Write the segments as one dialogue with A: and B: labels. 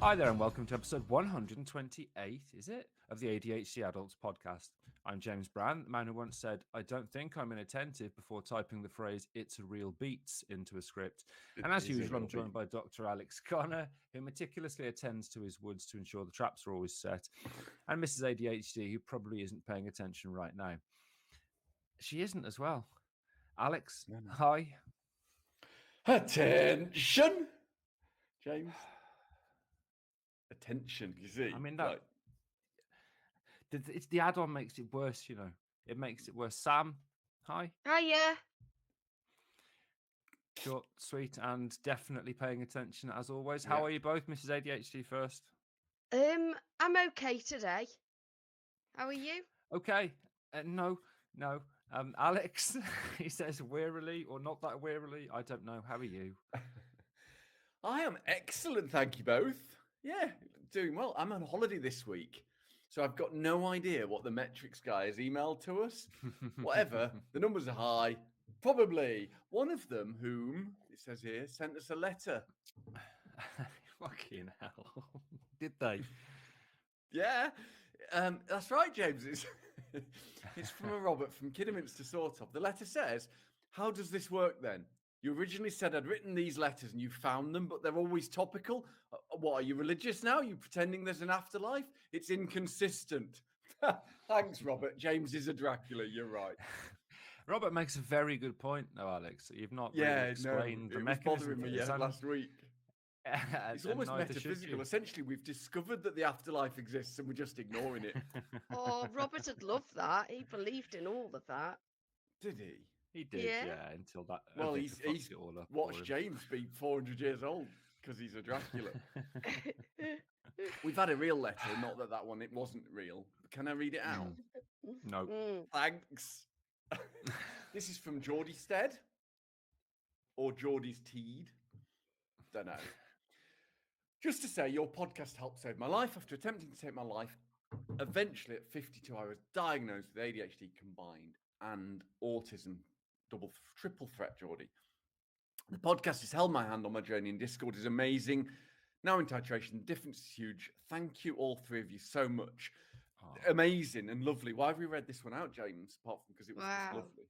A: Hi there and welcome to episode 128, is it, of the ADHD Adults podcast. I'm James Brown, the man who once said, I don't think I'm inattentive before typing the phrase, it's a real beats into a script. And as usual, I'm joined by Dr. Alex Connor, who meticulously attends to his woods to ensure the traps are always set, and Mrs ADHD, who probably isn't paying attention right now. She isn't as well. Alex, hi.
B: Attention, James. Attention, you see.
A: I mean, that it's the add-on makes it worse, you know. It makes it worse. Sam, hi.
C: Hiya.
A: Short, sweet, and definitely paying attention as always. How are you both, Mrs ADHD first?
C: I'm okay today. How are you?
A: Okay. No. Alex, he says wearily or not that wearily. I don't know. How are you?
B: I am excellent, thank you both. Yeah, doing well. I'm on holiday this week, so I've got no idea what the metrics guy has emailed to us. Whatever, the numbers are high. Probably one of them, whom, it says here, sent us a letter.
A: Fucking hell. Did they?
B: Yeah, that's right, James. It's from a Robert from Kidderminster, sort of. The letter says, how does this work then? You originally said I'd written these letters and you found them, but they're always topical. What, are you religious now? Are you pretending there's an afterlife? It's inconsistent. Thanks, Robert. James is a Dracula. You're right.
A: Robert makes a very good point, though, Alex. You've not really explained the mechanism
B: bothering me last week. It's almost metaphysical. Essentially, we've discovered that the afterlife exists and we're just ignoring it.
C: Oh, Robert would love that. He believed in all of that.
B: Did he?
A: He did, yeah, until that.
B: Well, he's watched James be 400 years old because he's a Dracula. We've had a real letter, not that one, it wasn't real. Can I read it out?
A: No.
B: Thanks. This is from Geordie Stead or Geordie's Teed. Don't know. Just to say, your podcast helped save my life. After attempting to take my life, eventually at 52, I was diagnosed with ADHD combined and autism, triple threat, Geordie. The podcast has held my hand on my journey, and Discord is amazing. Now in titration, the difference is huge. Thank you, all three of you, so much. Oh. Amazing and lovely. Why have we read this one out, James? Apart from because it was just lovely.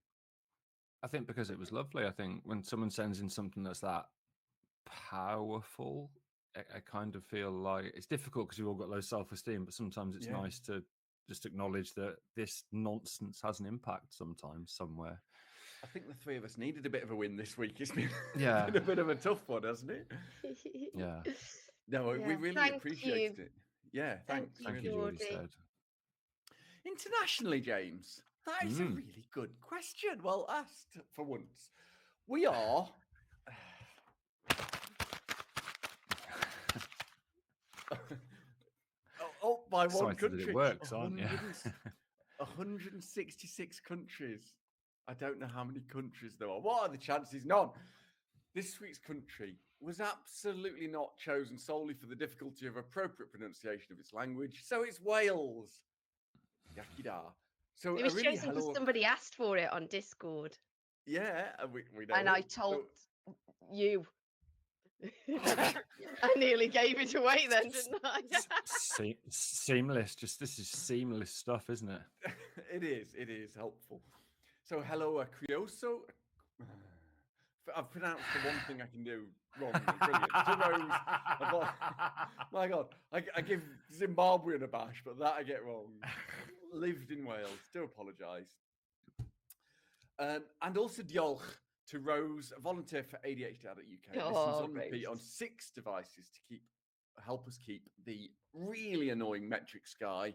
A: I think because it was lovely. I think when someone sends in something that's that powerful, I kind of feel like it's difficult because we've all got low self-esteem, but sometimes it's nice to just acknowledge that this nonsense has an impact sometimes, somewhere.
B: I think the three of us needed a bit of a win this week. It's been, been a bit of a tough one, hasn't it?
A: Yeah.
B: No, we really appreciate it. Yeah, thanks.
A: Thank you, Geordie said.
B: Internationally, James, that is a really good question. Well asked for once. We are... by one country.
A: It works, aren't you?
B: 166 countries. I don't know how many countries there are. What are the chances? None. This week's country was absolutely not chosen solely for the difficulty of appropriate pronunciation of its language. So it's Wales. Yakida. So
C: it was chosen because somebody asked for it on Discord.
B: Yeah, we know.
C: And I told you. I nearly gave it away then, didn't I?
A: Seamless. This is seamless stuff, isn't it?
B: It is helpful. So hello, Crioso. I've pronounced the one thing I can do wrong. Brilliant. My God, I give Zimbabwean a bash, but that I get wrong. Lived in Wales. Do apologise. And also diolch to Rose, a volunteer for ADHD Adult UK. Listens on repeat on 6 devices to help us keep the really annoying metrics guy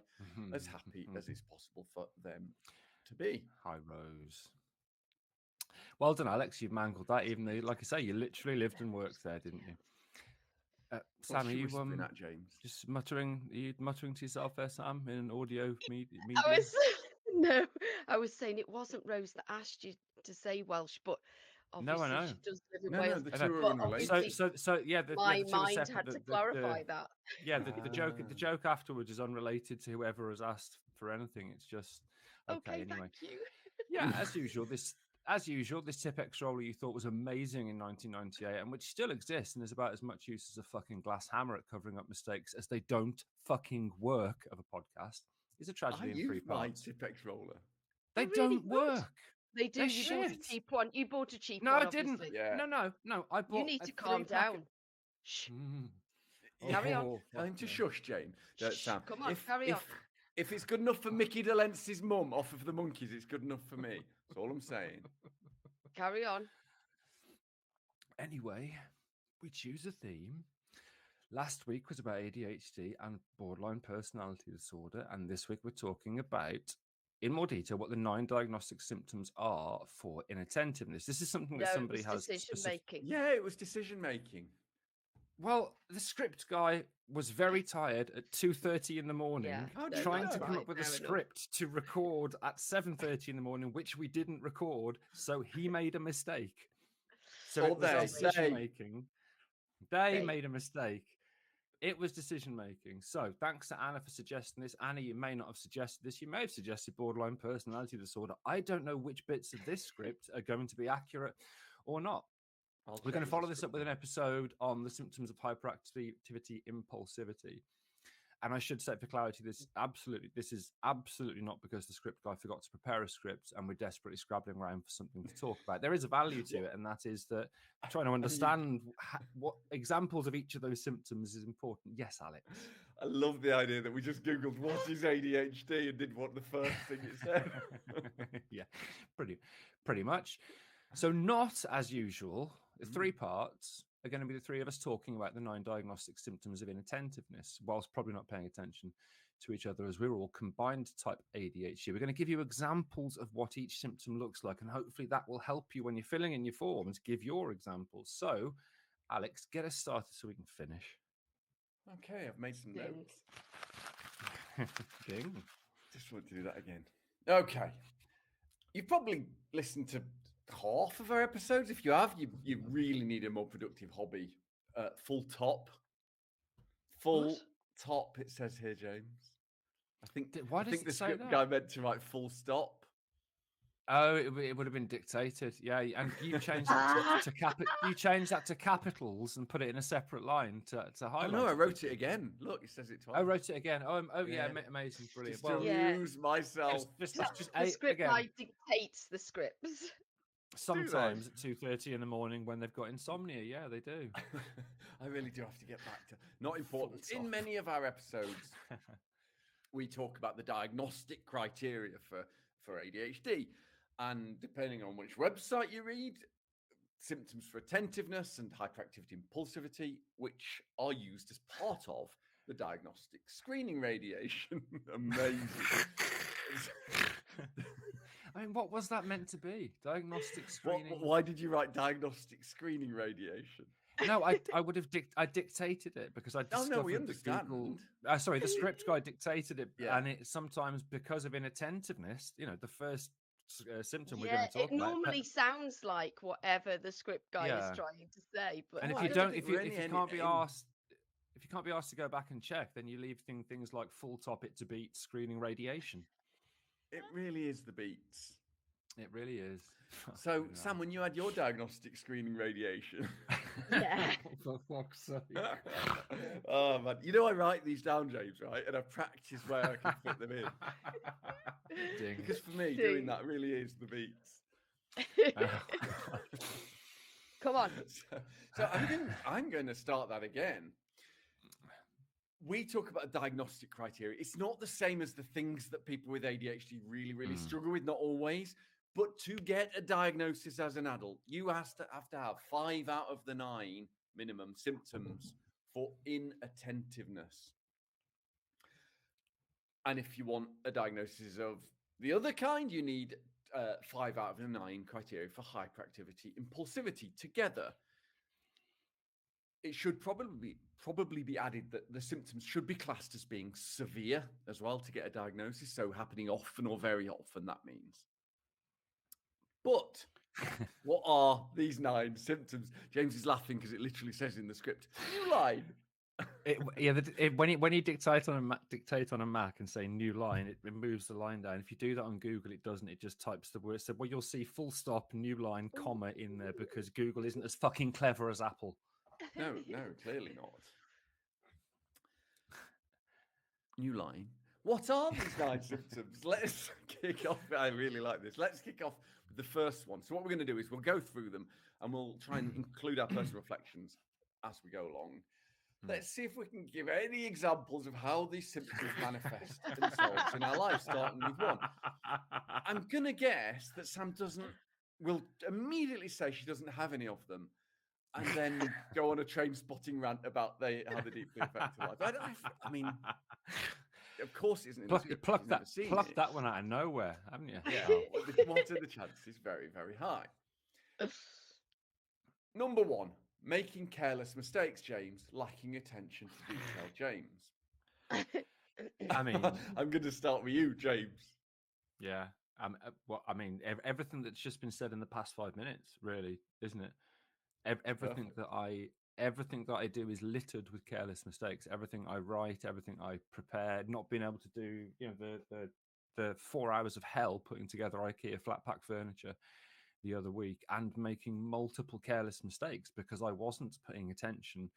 B: as happy as it's possible for them to be.
A: Hi, Rose. Well done, Alex. You've mangled that, even though, like I say, you literally lived and worked there, didn't you? Sam, are you
B: at James?
A: Just muttering? Are you muttering to yourself there, Sam, in an audio media?
C: I was saying it wasn't Rose that asked you to say Welsh, but obviously
A: I know.
C: She does live in Wales.
B: The two are in relation.
A: So yeah,
C: my mind had to clarify that.
A: Yeah, the joke afterwards is unrelated to whoever has asked for anything. It's just okay anyway.
C: Thank you.
A: Yeah, as usual, this as usual, this Tipp-Ex roller you thought was amazing in 1998 and which still exists and is about as much use as a fucking glass hammer at covering up mistakes as they don't fucking work of a podcast is a
B: I
A: tragedy in 3
B: use my
A: parts.
B: Tipp-Ex roller.
A: They
C: They're really
A: don't
C: good.
A: work.
C: They do.
A: They're
C: You bought a
A: shit.
C: cheap one. You bought a cheap
A: No,
C: one,
A: I didn't.
C: obviously.
B: Yeah.
A: No. I bought
C: You need
A: a
C: to calm
A: 3-pack
C: down. Shh.
A: Carry on.
B: Time to shush, Jane.
C: Shh,
B: Sam.
C: come on, carry on.
B: If it's good enough for Mickey DeLence's mum off of the Monkeys, it's good enough for me. That's all I'm saying.
C: Carry on.
A: Anyway, we choose a theme. Last week was about ADHD and borderline personality disorder, and this week we're talking about, in more detail, what the 9 diagnostic symptoms are for inattentiveness. This is something that
C: No, it
A: somebody
C: was
A: has
C: decision making.
B: Yeah, it was decision making.
A: Well, the script guy was very tired at 2:30 in the morning,
C: Yeah,
B: How do you
A: trying
B: know?
A: to come
C: Right,
A: up with a
C: fair enough.
A: script to record at 7:30 in the morning, which we didn't record. So he made a mistake. So
B: Or
A: it was
B: they.
A: decision making. They
C: They.
A: made a mistake. It was decision making. So thanks to Anna for suggesting this. Anna, you may not have suggested this. You may have suggested borderline personality disorder. I don't know which bits of this script are going to be accurate or not. We're going to follow this up with an episode on the symptoms of hyperactivity, impulsivity. And I should say for clarity, this is absolutely not because the script guy forgot to prepare a script and we're desperately scrabbling around for something to talk about. There is a value to it, and that is that trying to understand what examples of each of those symptoms is important. Yes, Alex.
B: I love the idea that we just Googled what is ADHD and did what the first thing it said.
A: Yeah, pretty much. So not as usual, the 3 parts are going to be the 3 of us talking about the 9 diagnostic symptoms of inattentiveness, whilst probably not paying attention to each other as we're all combined type ADHD. We're going to give you examples of what each symptom looks like, and hopefully that will help you when you're filling in your forms, give your examples. So, Alex, get us started so we can finish.
B: Okay, I've made some
C: Ding.
B: notes.
A: Ding.
B: Just want to do that again. Okay. You've probably listened to half of our episodes. If you have, you really need a more productive hobby. Full top. Full
C: What?
B: top, it says here, James.
A: Why
B: I
A: does
B: think
A: it
B: the
A: say
B: script
A: that?
B: guy meant to write full stop.
A: Oh, it would have been dictated, yeah. And you changed that you changed that to capitals and put it in a separate line to
B: Oh
A: highlight.
B: no, I wrote it again. Look, it says it twice.
A: I wrote it again. Oh, yeah,
B: Yeah.
A: amazing, brilliant.
B: Just to
A: Well,
C: Yeah.
B: amuse myself.
A: just
C: The script
A: again.
C: guy dictates the scripts.
A: Sometimes at 2:30 in the morning when they've got insomnia, yeah, they do.
B: I really do have to get back to not important.
A: Full
B: In
A: top.
B: many of our episodes, we talk about the diagnostic criteria for ADHD. And depending on which website you read, symptoms for attentiveness and hyperactivity impulsivity, which are used as part of the diagnostic screening radiation. Amazing.
A: I mean, what was that meant to be? Diagnostic screening?
B: Why did you write diagnostic screening radiation?
A: No, I would have I dictated it because I discovered
B: no, we
A: that
B: understand.
A: Google. Sorry, the script guy dictated it,
B: Yeah.
A: and it sometimes because of inattentiveness. The first symptom we're
C: Yeah,
A: going to talk
C: it
A: about.
C: normally sounds like whatever the script guy
A: Yeah.
C: is trying to say. But
A: And if
B: I
A: you
B: don't
A: don't,
B: think
A: if you
B: we're
A: can't be
B: any-
A: asked, if you can't be asked to go back and check, then you leave things like full top it to beat screening radiation.
B: It really is the beats.
A: It really is.
B: So, Sam, when you had your diagnostic screening radiation,
C: Yeah.
A: For fuck's sake.
B: oh man, I write these down, James, right? And I practice where I can fit them in
A: Ding.
B: because for me,
C: Ding.
B: doing that really is the beats.
C: Come on.
B: So I'm going to start that again. We talk about diagnostic criteria. It's not the same as the things that people with ADHD really struggle with, not always. But to get a diagnosis as an adult, you have to have 5 out of the 9 minimum symptoms for inattentiveness. And if you want a diagnosis of the other kind, you need 5 out of the 9 criteria for hyperactivity, impulsivity together. It should probably be added that the symptoms should be classed as being severe as well to get a diagnosis. So happening often or very often, that means. But what are these 9 symptoms? James is laughing because it literally says in the script, new line.
A: When you dictate on a Mac and say new line, it moves the line down. If you do that on Google, it doesn't. It just types the word. So you'll see full stop, new line, comma in there because Google isn't as fucking clever as Apple.
B: No, clearly not. New line. What are these 9 symptoms? Let's kick off. I really like this. Let's kick off with the first one. So what we're going to do is we'll go through them and we'll try and include our personal reflections as we go along. Let's see if we can give any examples of how these symptoms manifest themselves in our life, starting with one. I'm going to guess that Sam will immediately say she doesn't have any of them and then go on a train spotting rant about how they deeply affect her life. I mean, of course it isn't.
A: You plucked that one out of nowhere, haven't you?
B: Yeah. What are the chances? Very, very high. Number 1, making careless mistakes, James. Lacking attention to detail, James.
A: I mean,
B: I'm going to start with you, James.
A: Yeah. Everything that's just been said in the past 5 minutes, really, isn't it? Everything that I do is littered with careless mistakes. Everything I write, everything I prepare, not being able to do, the 4 hours of hell putting together IKEA flat pack furniture the other week and making multiple careless mistakes because I wasn't paying attention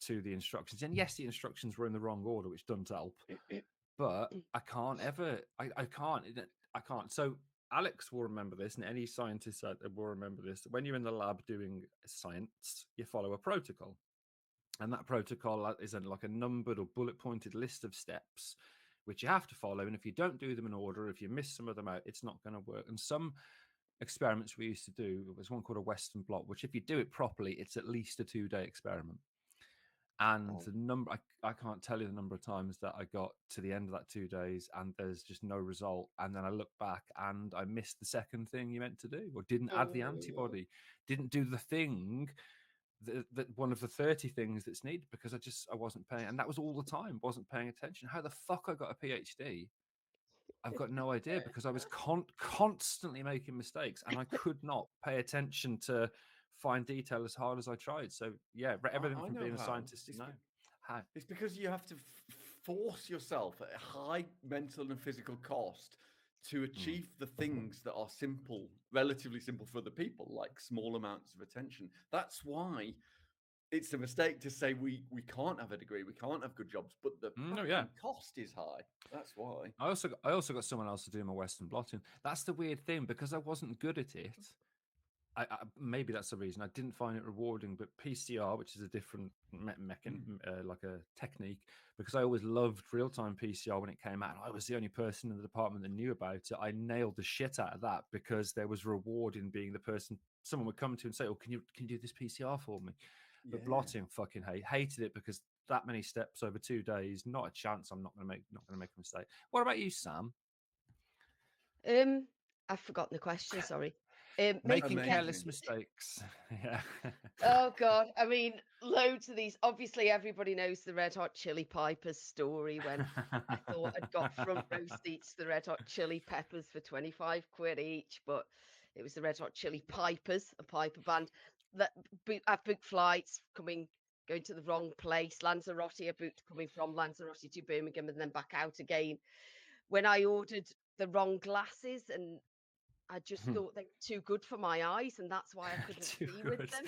A: to the instructions. And yes, the instructions were in the wrong order, which doesn't help. But I can't. So Alex will remember this, and any scientist will remember this. When you're in the lab doing science, you follow a protocol. And that protocol is like a numbered or bullet-pointed list of steps, which you have to follow. And if you don't do them in order, if you miss some of them out, it's not going to work. And some experiments we used to do, there was one called a Western blot, which if you do it properly, it's at least a 2-day experiment. And the number, I can't tell you the number of times that I got to the end of that 2 days and there's just no result. And then I look back and I missed the second thing you meant to do, or didn't add the antibody, didn't do the thing that one of the 30 things that's needed because I wasn't paying. And that was all the time, wasn't paying attention. How the fuck I got a PhD? I've got no idea because I was constantly making mistakes and I could not pay attention to fine detail as hard as I tried. So yeah, everything from being a scientist.
B: It's because you have to force yourself at a high mental and physical cost to achieve the things that are simple, relatively simple for other people, like small amounts of attention. That's why it's a mistake to say we can't have a degree, we can't have good jobs, but the cost is high. That's why.
A: I also got someone else to do my Western blotting. That's the weird thing because I wasn't good at it. Maybe that's the reason I didn't find it rewarding. But PCR, which is a different like a technique, because I always loved real-time PCR when it came out. I was the only person in the department that knew about it. I nailed the shit out of that because there was reward in being the person someone would come to and say, "Oh, can you do this PCR for me?" But blotting, fucking hated it because that many steps over 2 days, not a chance. I'm not going to make a mistake. What about you, Sam?
C: I've forgotten the question. Sorry.
A: Making careless mistakes. Yeah.
C: Oh God. I mean, loads of these. Obviously, everybody knows the Red Hot Chili Peppers story when I thought I'd got front row seats to the Red Hot Chili Peppers for 25 quid each, but it was the Red Hot Chili Pipers, a piper band. I've booked flights going to the wrong place. Lanzarote, I booked coming from Lanzarote to Birmingham and then back out again. When I ordered the wrong glasses, and I just thought they were too good for my eyes, and that's why I couldn't see with them.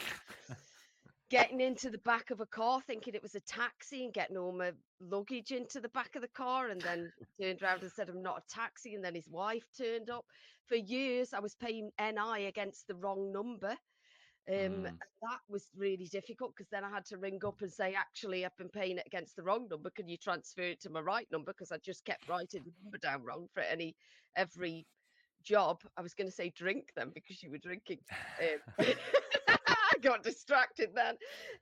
C: Getting into the back of a car thinking it was a taxi and getting all my luggage into the back of the car, and then turned around and said I'm not a taxi, and then his wife turned up. For years I was paying NI against the wrong number. That was really difficult because then I had to ring up and say, actually, I've been paying it against the wrong number. Can you transfer it to my right number? Because I just kept writing the number down wrong for every job. I was going to say drink them because you were drinking. I got distracted then.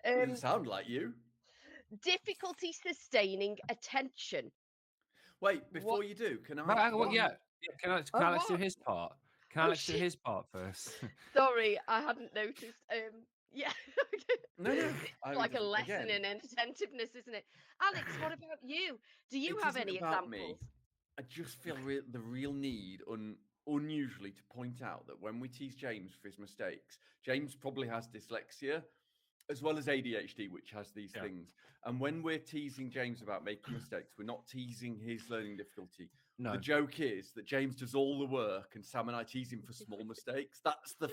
B: Doesn't sound like you.
C: Difficulty sustaining attention.
B: Wait, before you do, can I?
A: Can Alex do his part? Can Alex do his part first?
C: Sorry, I hadn't noticed. Yeah.
B: No.
C: It's like a lesson in inattentiveness, isn't it? Alex, what about you? Do you have any examples?
B: Me. I just feel the real need, unusually, to point out that when we tease James for his mistakes, James probably has dyslexia, as well as ADHD, which has these
A: Yeah.
B: things. And when we're teasing James about making mistakes, we're not teasing his learning difficulty.
A: No.
B: The joke is that James does all the work, and Sam and I tease him for small mistakes. That's the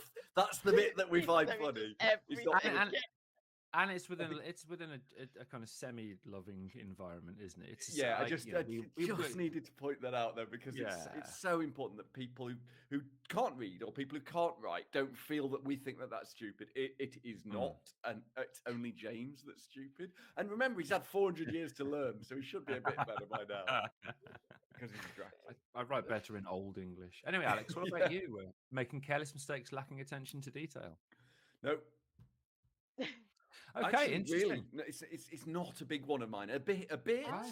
B: bit that we find funny. It's not
A: and it's within a kind of semi-loving environment, isn't it? It's
B: yeah. I
A: like,
B: just
A: you know,
B: just needed to point that out there because it's so important that people who can't read or people who can't write don't feel that we think that that's stupid. It is not, and it's only James that's stupid. And remember, he's had 400 years to learn, so he should be a bit better by now. Because he's distracted.
A: I write better in Old English. Anyway, Alex, what about you? Making careless mistakes, lacking attention to detail.
B: Nope.
A: Okay,
B: actually,
A: interesting.
B: Really, no, it's not a big one of mine. A bit,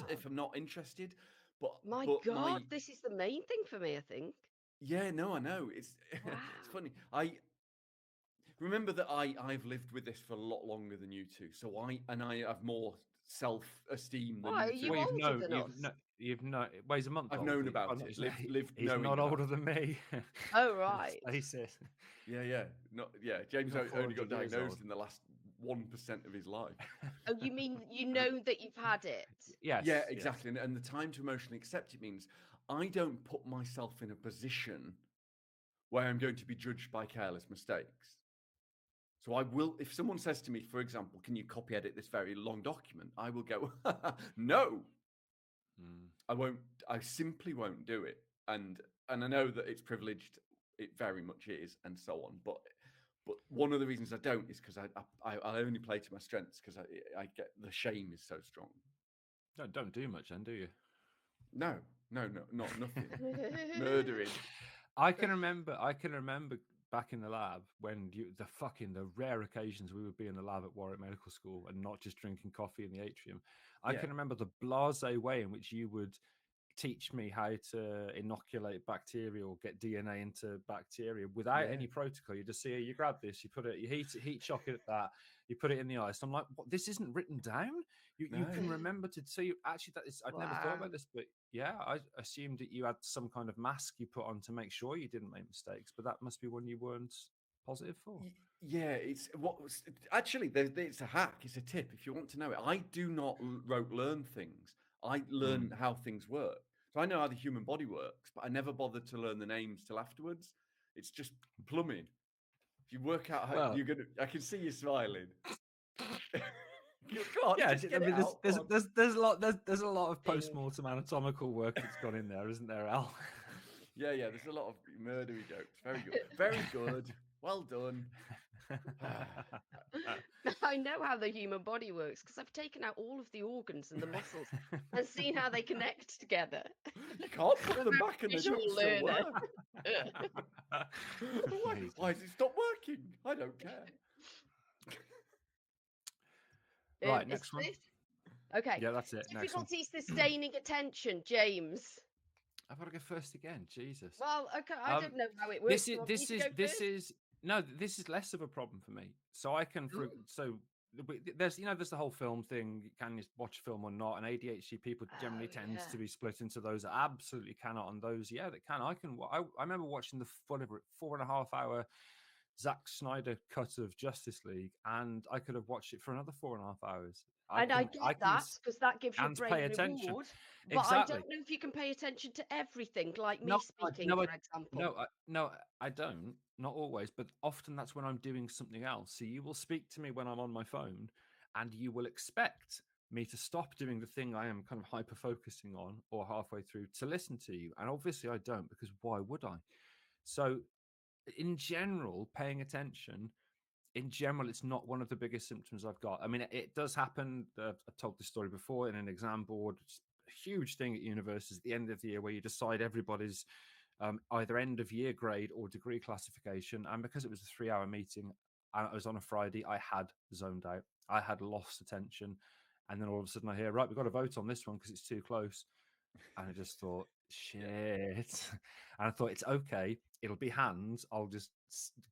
B: if I'm not interested. But
C: My
B: but
C: God, this is the main thing for me, I think.
B: Yeah, no, I know. It's
C: Wow.
B: it's funny. I remember that I've lived with this for a lot longer than you two. So I have more self-esteem than
C: Why,
B: you two.
C: are you older than us?
A: You've known. Well, he's a month.
B: I've
A: older,
B: known
A: but
B: about it. Lived
A: he's
B: knowing
A: not
B: about
A: older
B: it.
A: than me.
C: Oh, right.
A: Let's face it.
B: Yeah. James
A: Not
B: only
A: 400
B: got
A: years
B: diagnosed
A: old.
B: in the last 1% of his life.
C: Oh, you mean you know that you've had it?
A: Yes.
B: Yeah, exactly. And the time to emotionally accept it means I don't put myself in a position where I'm going to be judged by careless mistakes. So I will, if someone says to me, for example, can you copy edit this very long document? I will go, no, I won't. I simply won't do it. And I know that it's privileged. It very much is, and so on. But one of the reasons I don't is because I only play to my strengths because I get the shame is so strong.
A: Don't do much, then, do you?
B: No, not nothing. Murdering.
A: I can remember back in the lab when the rare occasions we would be in the lab at Warwick Medical School and not just drinking coffee in the atrium. I can remember the blasé way in which you would teach me how to inoculate bacteria or get DNA into bacteria without any protocol. You just see, you grab this, you put it, you heat shock it at that, you put it in the ice. I'm like, what? This isn't written down. You can remember to see. Actually, that is. I'd never thought about this, but yeah, I assumed that you had some kind of mask you put on to make sure you didn't make mistakes. But that must be one you weren't positive for.
B: Yeah, it's actually it's a hack. It's a tip if you want to know it. I do not rote learn things. I learn how things work. So I know how the human body works, but I never bothered to learn the names till afterwards. It's just plumbing. If you work out how you're gonna, I can see you smiling.
A: I mean, there's a lot of post-mortem anatomical work that's gone in there, isn't there, Al?
B: Yeah, there's a lot of murdery jokes. Very good, very good. Well done.
C: I know how the human body works because I've taken out all of the organs and the muscles and seen how they connect together.
B: You can't put them back in the
C: Visual learner.
B: Why has it stopped working? I don't care.
A: Right, next one.
C: Okay.
A: Yeah, that's it.
C: Difficulty sustaining attention, James.
A: I've got to go first again. Jesus.
C: Well, okay, I don't know how it works.
A: This is less of a problem for me. So I can there's the whole film thing. Can you watch a film or not? And ADHD people generally tend to be split into those that absolutely cannot and those that can. I remember watching the 4.5 hour Zack Snyder cut of Justice League, and I could have watched it for another 4.5 hours.
C: I get that because that gives your brain
A: attention.
C: Reward. But exactly. I don't know if you can pay attention to everything, like me speaking, for example.
A: No, I don't. Not always, but often that's when I'm doing something else. So you will speak to me when I'm on my phone, and you will expect me to stop doing the thing I am kind of hyper-focusing on or halfway through to listen to you. And obviously I don't, because why would I? So in general, paying attention, it's not one of the biggest symptoms I've got. I mean, it does happen. I've told this story before in an exam board. It's a huge thing at universities at the end of the year where you decide everybody's either end of year grade or degree classification. And because it was a 3-hour meeting, and it was on a Friday, I had zoned out. I had lost attention. And then all of a sudden I hear, right, we've got to vote on this one because it's too close. And I just thought, shit. And I thought, it's okay. It'll be hands. I'll just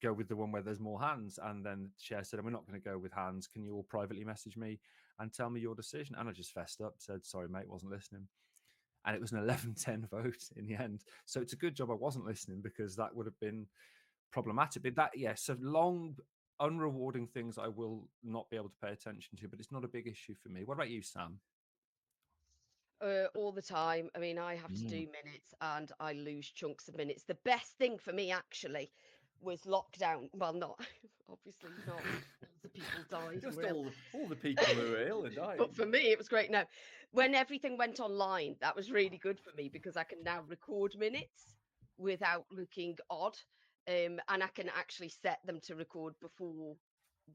A: go with the one where there's more hands. And then the chair said, we're not going to go with hands. Can you all privately message me and tell me your decision? And I just fessed up, said, sorry, mate, wasn't listening. And it was an 11-10 vote in the end. So it's a good job I wasn't listening because that would have been problematic. But so long unrewarding things I will not be able to pay attention to, but it's not a big issue for me. What about you, Sam?
C: All the time. I mean, I have to do minutes and I lose chunks of minutes. The best thing for me actually was lockdown. Well, not obviously not. Lots of people died.
B: Just
C: were ill.
B: all the people who are ill are dying.
C: But for me, it was great. No, when everything went online, that was really good for me because I can now record minutes without looking odd. And I can actually set them to record before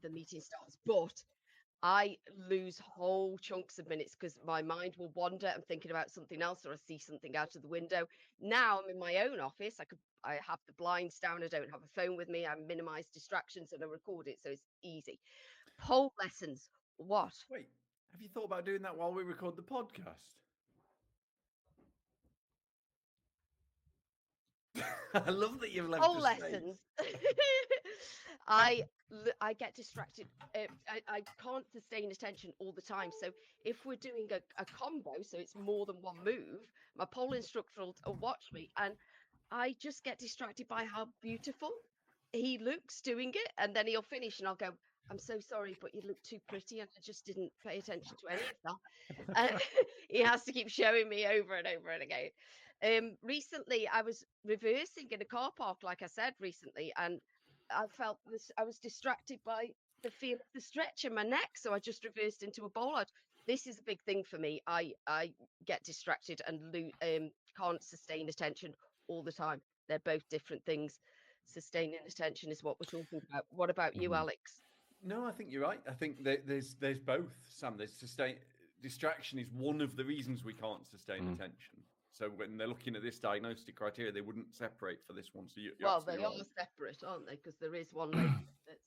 C: the meeting starts. But I lose whole chunks of minutes because my mind will wander. I'm thinking about something else, or I see something out of the window. Now I'm in my own office. I have the blinds down. I don't have a phone with me. I minimize distractions and I record it, so it's easy. Pole lessons. What?
B: Wait, have you thought about doing that while we record the podcast? I love that you've left
C: Pole
B: a space.
C: lessons. I get distracted. I can't sustain attention all the time. So if we're doing a combo, so it's more than one move, my pole instructor will watch me, and I just get distracted by how beautiful he looks doing it, and then he'll finish, and I'll go, "I'm so sorry, but you look too pretty, and I just didn't pay attention to any of that." And he has to keep showing me over and over and again. Recently, I was reversing in a car park, like I said recently, and I felt this. I was distracted by the feel of the stretch in my neck, so I just reversed into a bowl out. This is a big thing for me. I get distracted and can't sustain attention all the time. They're both different things. Sustaining attention is what we're talking about. What about you, Alex?
B: No, I think you're right. I think there's both, Sam. Distraction is one of the reasons we can't sustain attention. So when they're looking at this diagnostic criteria, they wouldn't separate for this one. So
C: well, they are separate, aren't they? Because there is one lady that's...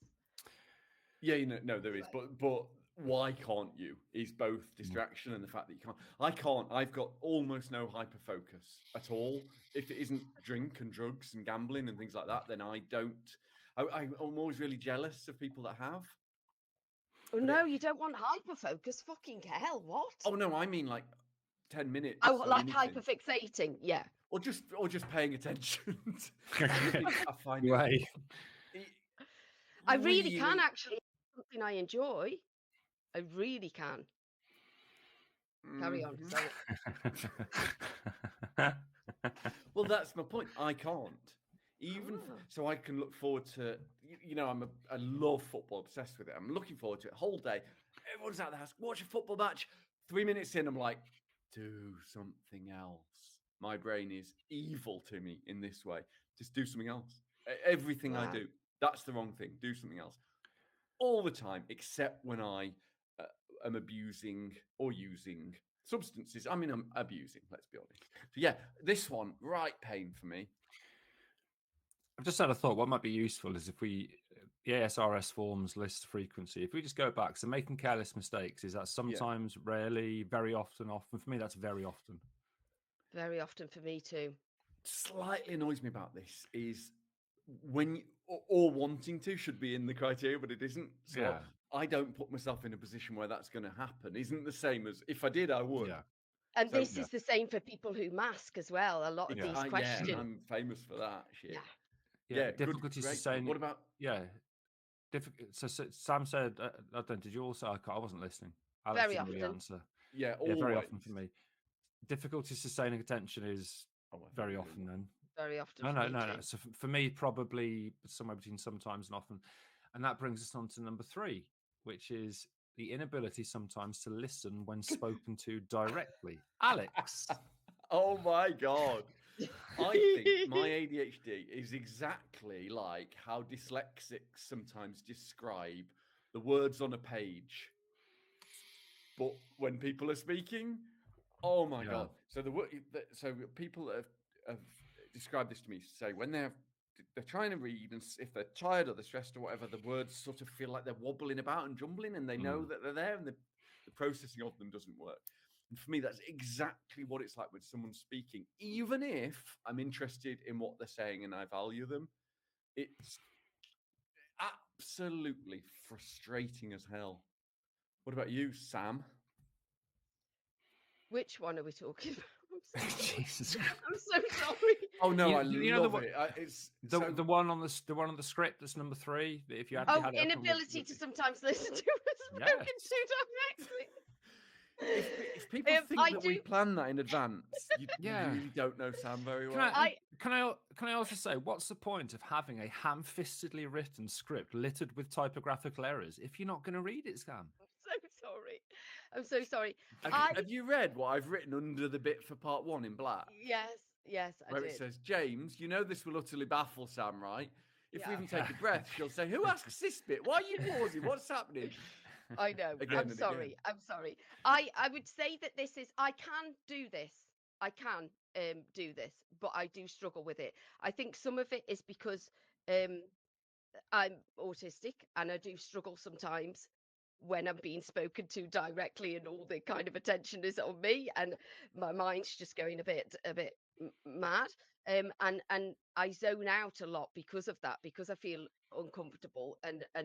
B: Yeah, no, there is. But why can't you? Is both distraction and the fact that you can't. I can't. I've got almost no hyper focus at all. If it isn't drink and drugs and gambling and things like that, then I don't. I'm always really jealous of people that have.
C: Oh, no, you don't want hyper focus. Fucking hell, what?
B: Oh no, I mean like 10 minutes.
C: Oh, like hyper fixating, yeah.
B: Or just paying attention. I find
A: it.
C: I really can actually. Something I enjoy. I really can. Carry on.
B: Sorry. Well, that's my point. I can't. Even so, I can look forward to. I love football. Obsessed with it. I'm looking forward to it whole day. Everyone's out the house. Watch a football match. 3 minutes in, I'm like, do something else. My brain is evil to me in this way. Just do something else. Everything I do, that's the wrong thing. Do something else. All the time, except when I am abusing or using substances. I mean, I'm abusing, let's be honest. So yeah, this one, right pain for me.
A: I've just had a thought. What might be useful is if the ASRS forms list frequency. If we just go back, so making careless mistakes, is that sometimes, rarely, very often? Often for me, that's very often.
C: Very often for me too.
B: Slightly annoys me about this is when or wanting to should be in the criteria, but it isn't. So I don't put myself in a position where that's going to happen. Isn't the same as if I did, I would.
A: Yeah.
C: And so, this is the same for people who mask as well. A lot of these questions.
B: Yeah, I'm famous for that shit.
A: Yeah. Difficulty sustaining.
B: What about?
A: Yeah. So Sam said, I don't. Did you also? I wasn't listening.
C: Alex very often.
A: Really answer.
B: Yeah,
A: very often for me. Difficulty sustaining attention is very often then.
C: Very often.
A: No. So for me, probably somewhere between sometimes and often. And that brings us on to number 3, which is the inability sometimes to listen when spoken to directly. Alex.
B: Oh my God. I think my ADHD is exactly like how dyslexics sometimes describe the words on a page. But when people are speaking, oh my God. So so people have described this to me. Say when they're trying to read, and if they're tired or they're stressed or whatever, the words sort of feel like they're wobbling about and jumbling, and they know that they're there, and the processing of them doesn't work. And for me, that's exactly what it's like with someone speaking. Even if I'm interested in what they're saying and I value them, it's absolutely frustrating as hell. What about you, Sam?
C: Which one are we talking about?
A: Jesus Christ.
C: I'm so sorry.
B: Oh no,
A: You-
B: I
A: you know
B: love it. It's
A: The
B: so,
A: the one on the script that's number 3. That if you actually
C: Oh,
A: had it up and
C: inability to sometimes listen to us spoken
A: Yes.
C: to directly.
B: if people think
C: I
B: that
C: do.
B: we plan that in advance, you
A: Yeah.
B: really don't know Sam very
A: Can
B: well.
A: I also say, what's the point of having a ham-fistedly written script littered with typographical errors if you're not going to read it, Sam?
C: I'm so sorry. I'm so sorry.
B: Have you read what I've written under the bit for part 1 in black?
C: Yes, I
B: Where
C: did.
B: it says, James, you know this will utterly baffle Sam, right? If we
C: Yeah.
B: even take a breath, she'll say, who asks this bit? Why are you pausing? What's happening?
C: I know.
B: Again
C: I'm
B: and
C: sorry.
B: again.
C: I'm sorry. I would say that this is. I can do this. I can do this, but I do struggle with it. I think some of it is because I'm autistic and I do struggle sometimes when I'm being spoken to directly and all the kind of attention is on me and my mind's just going a bit mad. And I zone out a lot because of that, because I feel uncomfortable and a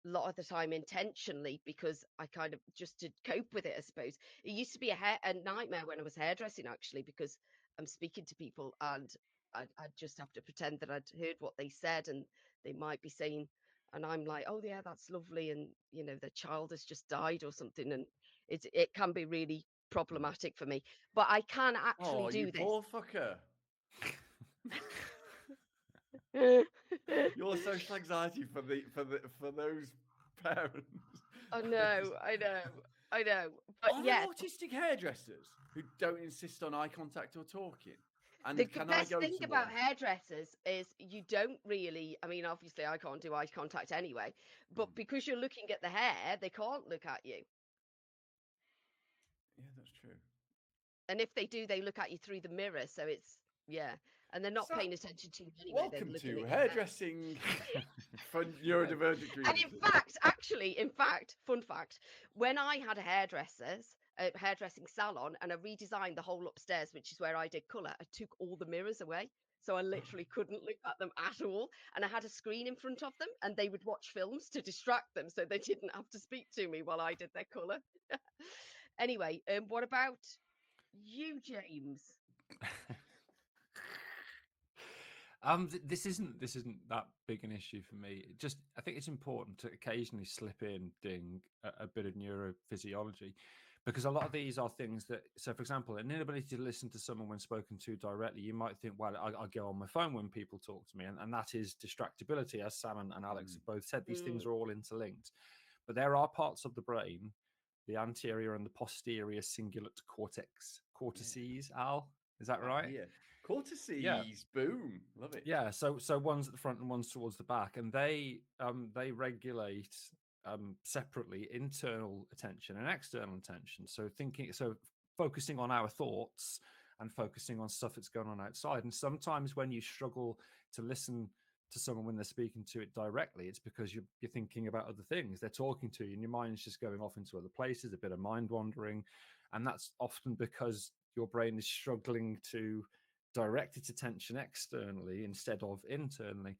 C: lot of the time intentionally, because I kind of just to cope with it, I suppose. It used to be a nightmare when I was hairdressing, actually, because I'm speaking to people and I'd just have to pretend that I'd heard what they said and they might be saying, and I'm like, oh yeah, that's lovely, and you know, the child has just died or something, and it can be really problematic for me. But I can actually
B: Oh, you
C: do
B: poor fucker.
C: this.
B: Your social anxiety for those parents.
C: I know. But
B: Are
C: yeah,
B: there autistic hairdressers who don't insist on eye contact or talking? And
C: the
B: can I
C: best
B: go
C: thing
B: to
C: about
B: one?
C: hairdressers is you don't really, I mean, obviously I can't do eye contact anyway, but because you're looking at the hair, they can't look at you.
B: Yeah, that's true.
C: And if they do, they look at you through the mirror. So it's, yeah. And they're not
B: So,
C: paying attention to you anyway. They're
B: welcome
C: looking
B: to
C: at your hair.
B: hairdressing for neurodivergent
C: And
B: reasons.
C: in fact, fun fact, when I had a hairdressing salon, and I redesigned the whole upstairs, which is where I did colour, I took all the mirrors away. So I literally couldn't look at them at all. And I had a screen in front of them and they would watch films to distract them so they didn't have to speak to me while I did their colour. Anyway, what about you, James?
A: This isn't that big an issue for me. I think it's important to occasionally slip in a bit of neurophysiology, because a lot of these are things that. So, for example, an inability to listen to someone when spoken to directly, you might think, well, I go on my phone when people talk to me, and that is distractibility, as Sam and Alex have both said. These things are all interlinked, but there are parts of the brain, the anterior and the posterior cingulate cortices. Al, is that right?
B: Yeah. Cortices,
A: Yeah.
B: boom, love it.
A: Yeah, so one's at the front and one's towards the back, and they regulate separately internal attention and external attention. So focusing on our thoughts and focusing on stuff that's going on outside. And sometimes when you struggle to listen to someone when they're speaking to it directly, it's because you're thinking about other things. They're talking to you, and your mind's just going off into other places, a bit of mind wandering, and that's often because your brain is struggling to direct its attention externally instead of internally.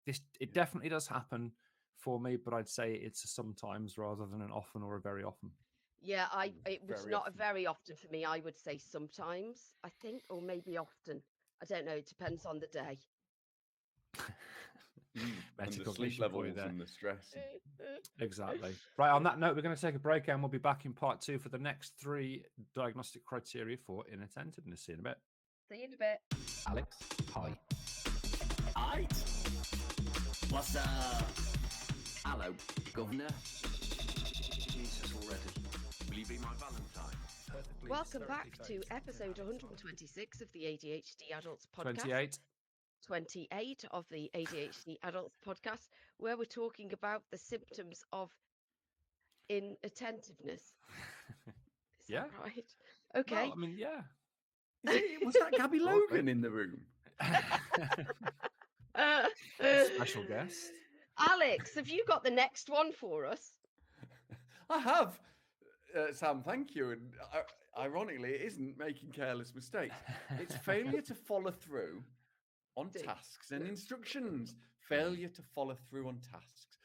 A: It definitely does happen for me, but I'd say it's a sometimes rather than an often or a very often.
C: Yeah, it was
B: Very
C: not
B: often.
C: very often for me. I would say sometimes, I think, or maybe often. I don't know. It depends on the day.
B: And the sleep levels and the stress.
A: Exactly. Right, on that note, we're going to take a break and we'll be back in part 2 for the next 3 diagnostic criteria for inattentiveness. See you in a bit.
C: See you in a bit.
A: Alex, hi.
D: Aight. What's hello, governor. Jesus already. Will you be my Valentine?
A: Perfectly
C: Welcome back
A: hysterically
C: to
A: phased.
C: episode 126 of the ADHD Adults podcast.
A: 28.
C: 28 of the ADHD Adults podcast, where we're talking about the symptoms of inattentiveness. Is
A: Yeah.
C: that right? Okay.
A: Well, I mean, yeah.
B: Was that Gabby Logan in the room?
A: Special guest.
C: Alex, have you got the next one for us?
B: I have, Sam, thank you. And ironically, it isn't making careless mistakes. It's failure to follow through on tasks and instructions. Failure to follow through on tasks.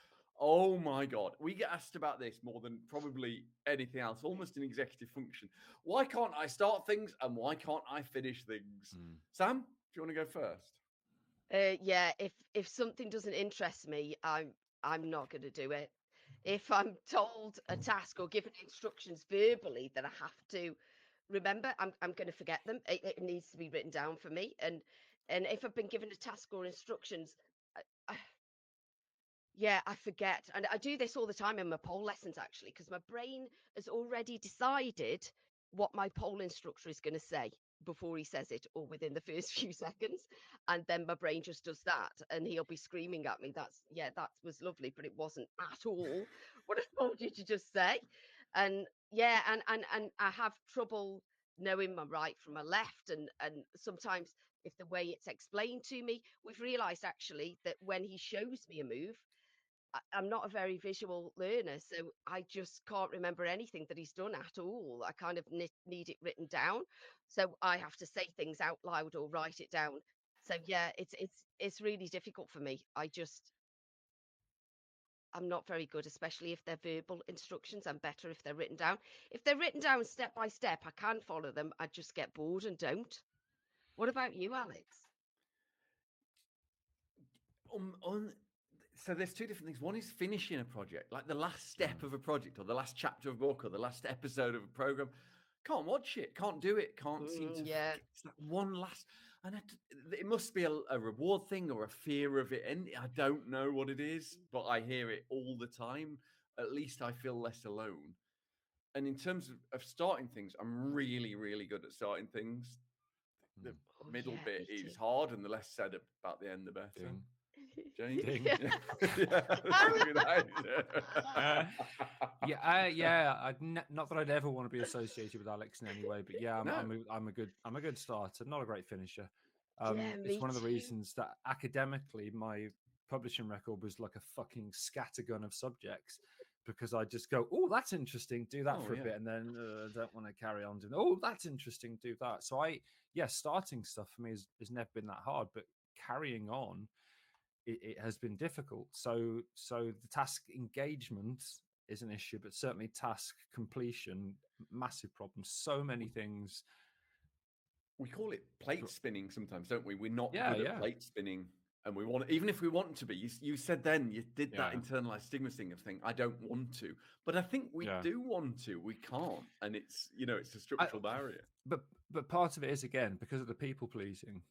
B: Oh my God. We get asked about this more than probably anything else, almost an executive function. Why can't I start things and why can't I finish things? Sam, do you want to go first?
C: Yeah, if something doesn't interest me, I'm not going to do it. If I'm told a task or given instructions verbally that I have to remember, I'm going to forget them. It needs to be written down for me. And if I've been given a task or instructions, I, yeah, I forget. And I do this all the time in my pole lessons, actually, because my brain has already decided what my pole instructor is going to say before he says it, or within the first few seconds. And then my brain just does that. And he'll be screaming at me, that was lovely, but it wasn't at all what I told you to just say. And yeah, and I have trouble knowing my right from my left. And sometimes if the way it's explained to me, we've realized actually that when he shows me a move, I'm not a very visual learner, so I just can't remember anything that he's done at all. I kind of need it written down, so I have to say things out loud or write it down. So yeah, it's really difficult for me. I'm not very good, especially if they're verbal instructions. I'm better if they're written down. If they're written down step by step, I can follow them. I just get bored and don't. What about you, Alex?
B: So there's two different things. One is finishing a project, like the last step of a project or the last chapter of a book or the last episode of a program. Can't watch it, can't do it, can't seem to.
C: Yeah.
B: It's that one last, and it must be a reward thing or a fear of it. And I don't know what it is, but I hear it all the time. At least I feel less alone. And in terms of starting things, I'm really, really good at starting things. The middle bit is hard, and the less said about the end, the better.
A: Ding.
B: James?
A: Ding. Not that I'd ever want to be associated with Alex in any way, but yeah, I'm a good starter, not a great finisher. It's one of the reasons that academically my publishing record was like a fucking scattergun of subjects, because I just go, oh, that's interesting, do that for a bit, and then I don't want to carry on doing, oh, that's interesting, do that. So starting stuff for me has never been that hard, but carrying on, it has been difficult. So the task engagement is an issue, but certainly task completion, massive problem. So many things.
B: We call it plate spinning sometimes, don't we? We're not good at plate spinning, and we want, even if we want to be. You said then you did that internalized stigma thing of thing. I don't want to, but I think we do want to. We can't, and it's it's a structural barrier.
A: But part of it is, again, because of the people pleasing.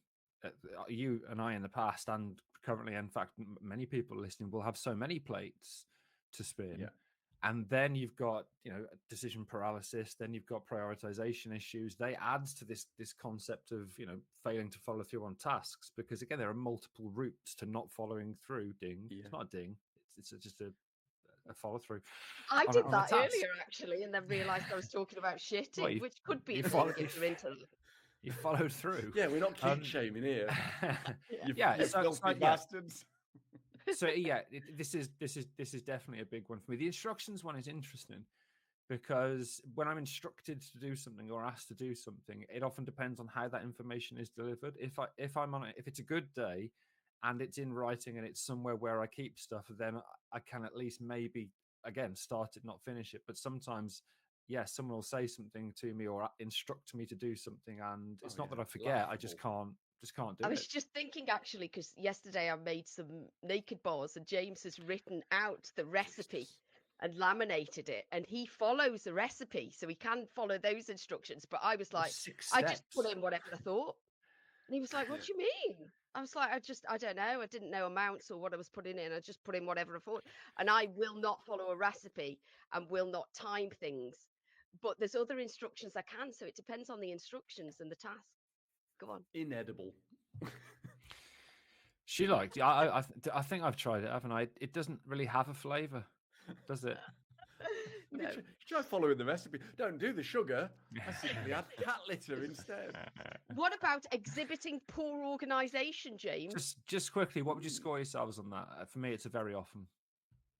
A: You and I in the past and currently, in fact, many people listening will have so many plates to spin, and then you've got decision paralysis. Then you've got prioritization issues. They add to this concept of failing to follow through on tasks, because again there are multiple routes to not following through. Ding, it's not a ding. It's just a follow through.
C: I did that earlier actually, and then realised I was talking about shitting, which could be a thing if you're into.
A: You followed through.
B: Yeah, we're not kink shaming here.
A: You bastards. So this is definitely a big one for me. The instructions one is interesting, because when I'm instructed to do something or asked to do something, it often depends on how that information is delivered. If it's a good day and it's in writing and it's somewhere where I keep stuff, then I can at least maybe again start it, not finish it. But sometimes someone will say something to me or instruct me to do something, and it's not that I forget. I just can't do it.
C: I was just thinking actually, because yesterday I made some naked bars, and James has written out the recipe and laminated it, and he follows the recipe, so he can follow those instructions. But I was like, I just put in whatever I thought, and he was like, "What do you mean?" I was like, I don't know. I didn't know amounts or what I was putting in. I just put in whatever I thought, and I will not follow a recipe and will not time things. But there's other instructions I can, so it depends on the instructions and the task. Go on.
B: Inedible.
A: She liked. I think I've tried it, haven't I? It doesn't really have a flavour, does it?
C: No.
B: Try following the recipe. Don't do the sugar. I simply add cat litter instead.
C: What about exhibiting poor organisation, James?
A: Just quickly, what would you score yourselves on that? For me, it's a very often.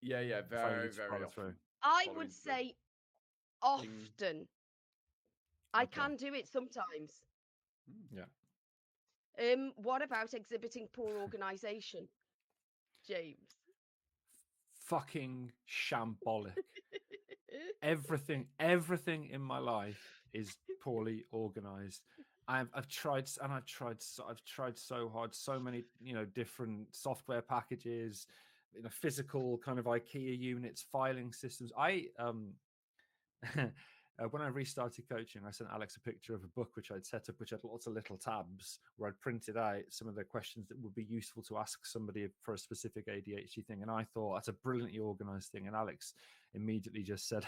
B: Very, very often.
C: I would say often. I can do it sometimes.
A: Yeah.
C: What about exhibiting poor organisation, James?
A: fucking shambolic. Everything in my life is poorly organized. I've tried so hard, so many different software packages, physical kind of IKEA units, filing systems. When I restarted coaching, I sent Alex a picture of a book which I'd set up, which had lots of little tabs where I'd printed out some of the questions that would be useful to ask somebody for a specific ADHD thing. And I thought that's a brilliantly organized thing. And Alex immediately just said,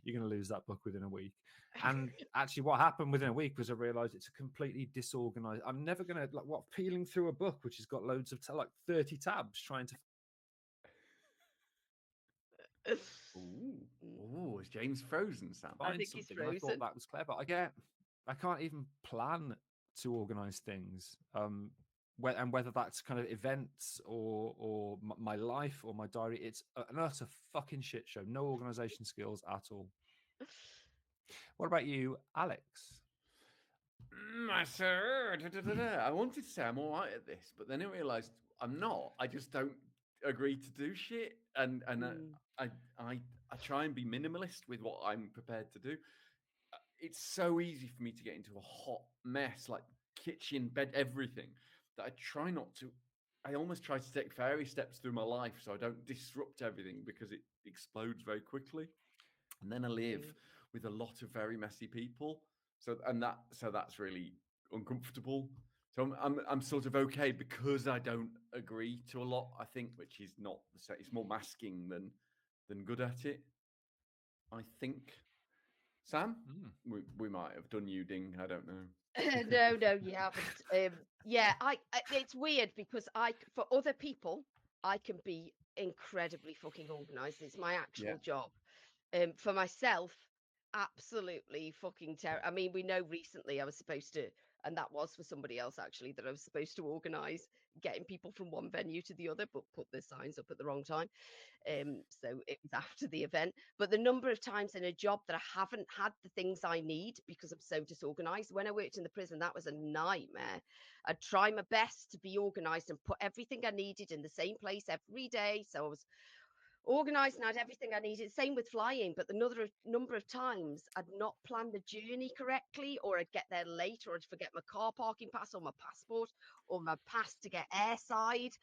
A: "You're going to lose that book within a week." And actually, what happened within a week was I realized it's a completely disorganized. I'm never going to peeling through a book which has got loads of 30 tabs trying to.
B: Ooh, is James frozen, Sam?
C: I
A: Find
C: think he's
A: something. And I thought
C: frozen.
A: that was clever. I can't even plan to organize things. And whether that's kind of events or my life or my diary, it's an utter fucking shit show. No organization skills at all. What about you, Alex?
B: Sir, I wanted to say I'm all right at this, but then I realized I'm not. I just don't agree to do shit, and I try and be minimalist with what I'm prepared to do. It's so easy for me to get into a hot mess, like kitchen, bed, everything, that I try not to. I almost try to take fairy steps through my life so I don't disrupt everything because it explodes very quickly. And then I live with a lot of very messy people, so that's really uncomfortable. So I'm sort of okay because I don't agree to a lot. I think, which is not the same. It's more masking than good at it. I think. Sam, we might have done you ding. I don't know.
C: No, you haven't. Yeah, it's weird because for other people, I can be incredibly fucking organized. It's my actual job. For myself, absolutely fucking terrible. I mean, we know recently I was supposed to, and that was for somebody else actually, that I was supposed to organise getting people from one venue to the other, but put the signs up at the wrong time. So it was after the event. But the number of times in a job that I haven't had the things I need because I'm so disorganised. When I worked in the prison, that was a nightmare. I'd try my best to be organised and put everything I needed in the same place every day. So I was organised and had everything I needed. Same with flying, but the number of times I'd not planned the journey correctly, or I'd get there late, or I'd forget my car parking pass or my passport or my pass to get airside,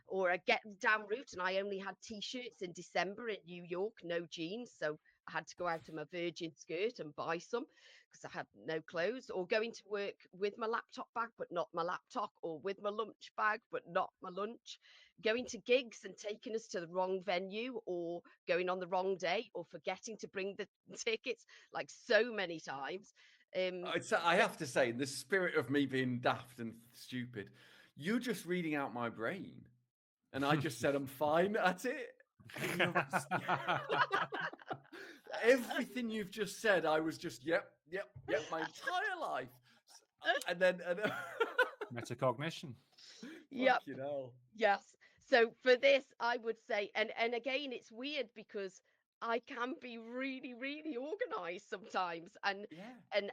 C: or I'd get down route and I only had t-shirts in December in New York, no jeans, so I had to go out in my Virgin skirt and buy some because I had no clothes, or going to work with my laptop bag but not my laptop, or with my lunch bag but not my lunch, going to gigs and taking us to the wrong venue, or going on the wrong day, or forgetting to bring the tickets, like so many times.
B: I have to say, in the spirit of me being daft and stupid, you're just reading out my brain. And I just said I'm fine at it. Everything you've just said, I was just, yep, my entire life. And then...
A: Metacognition.
C: Yep.
B: You know.
C: Yes. So for this, I would say, and again, it's weird because I can be really, really organized sometimes, and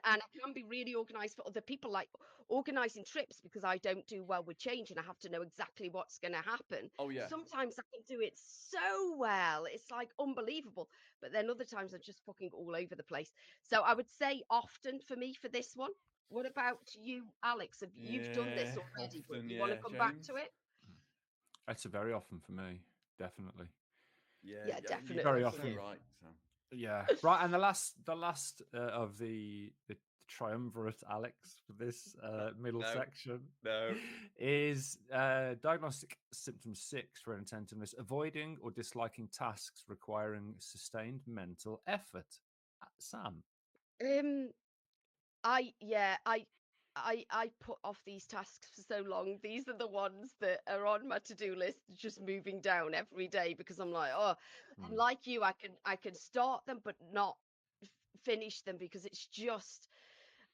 C: I can be really organized for other people, like organizing trips, because I don't do well with change and I have to know exactly what's going to happen.
B: Oh yeah.
C: Sometimes I can do it so well, it's like unbelievable, but then other times I'm just fucking all over the place. So I would say often for me for this one. What about you, Alex? You've done this already, but you want to come back to it?
A: That's a very often for me, definitely.
C: Yeah, definitely.
A: Very often,
B: right? So.
A: Yeah, right. And the last of the triumvirate, Alex, for this middle section is diagnostic symptom 6 for inattentiveness: avoiding or disliking tasks requiring sustained mental effort. Sam.
C: I put off these tasks for so long. These are the ones that are on my to-do list, just moving down every day, because I'm like, and like you, I can start them but not finish them, because it's just,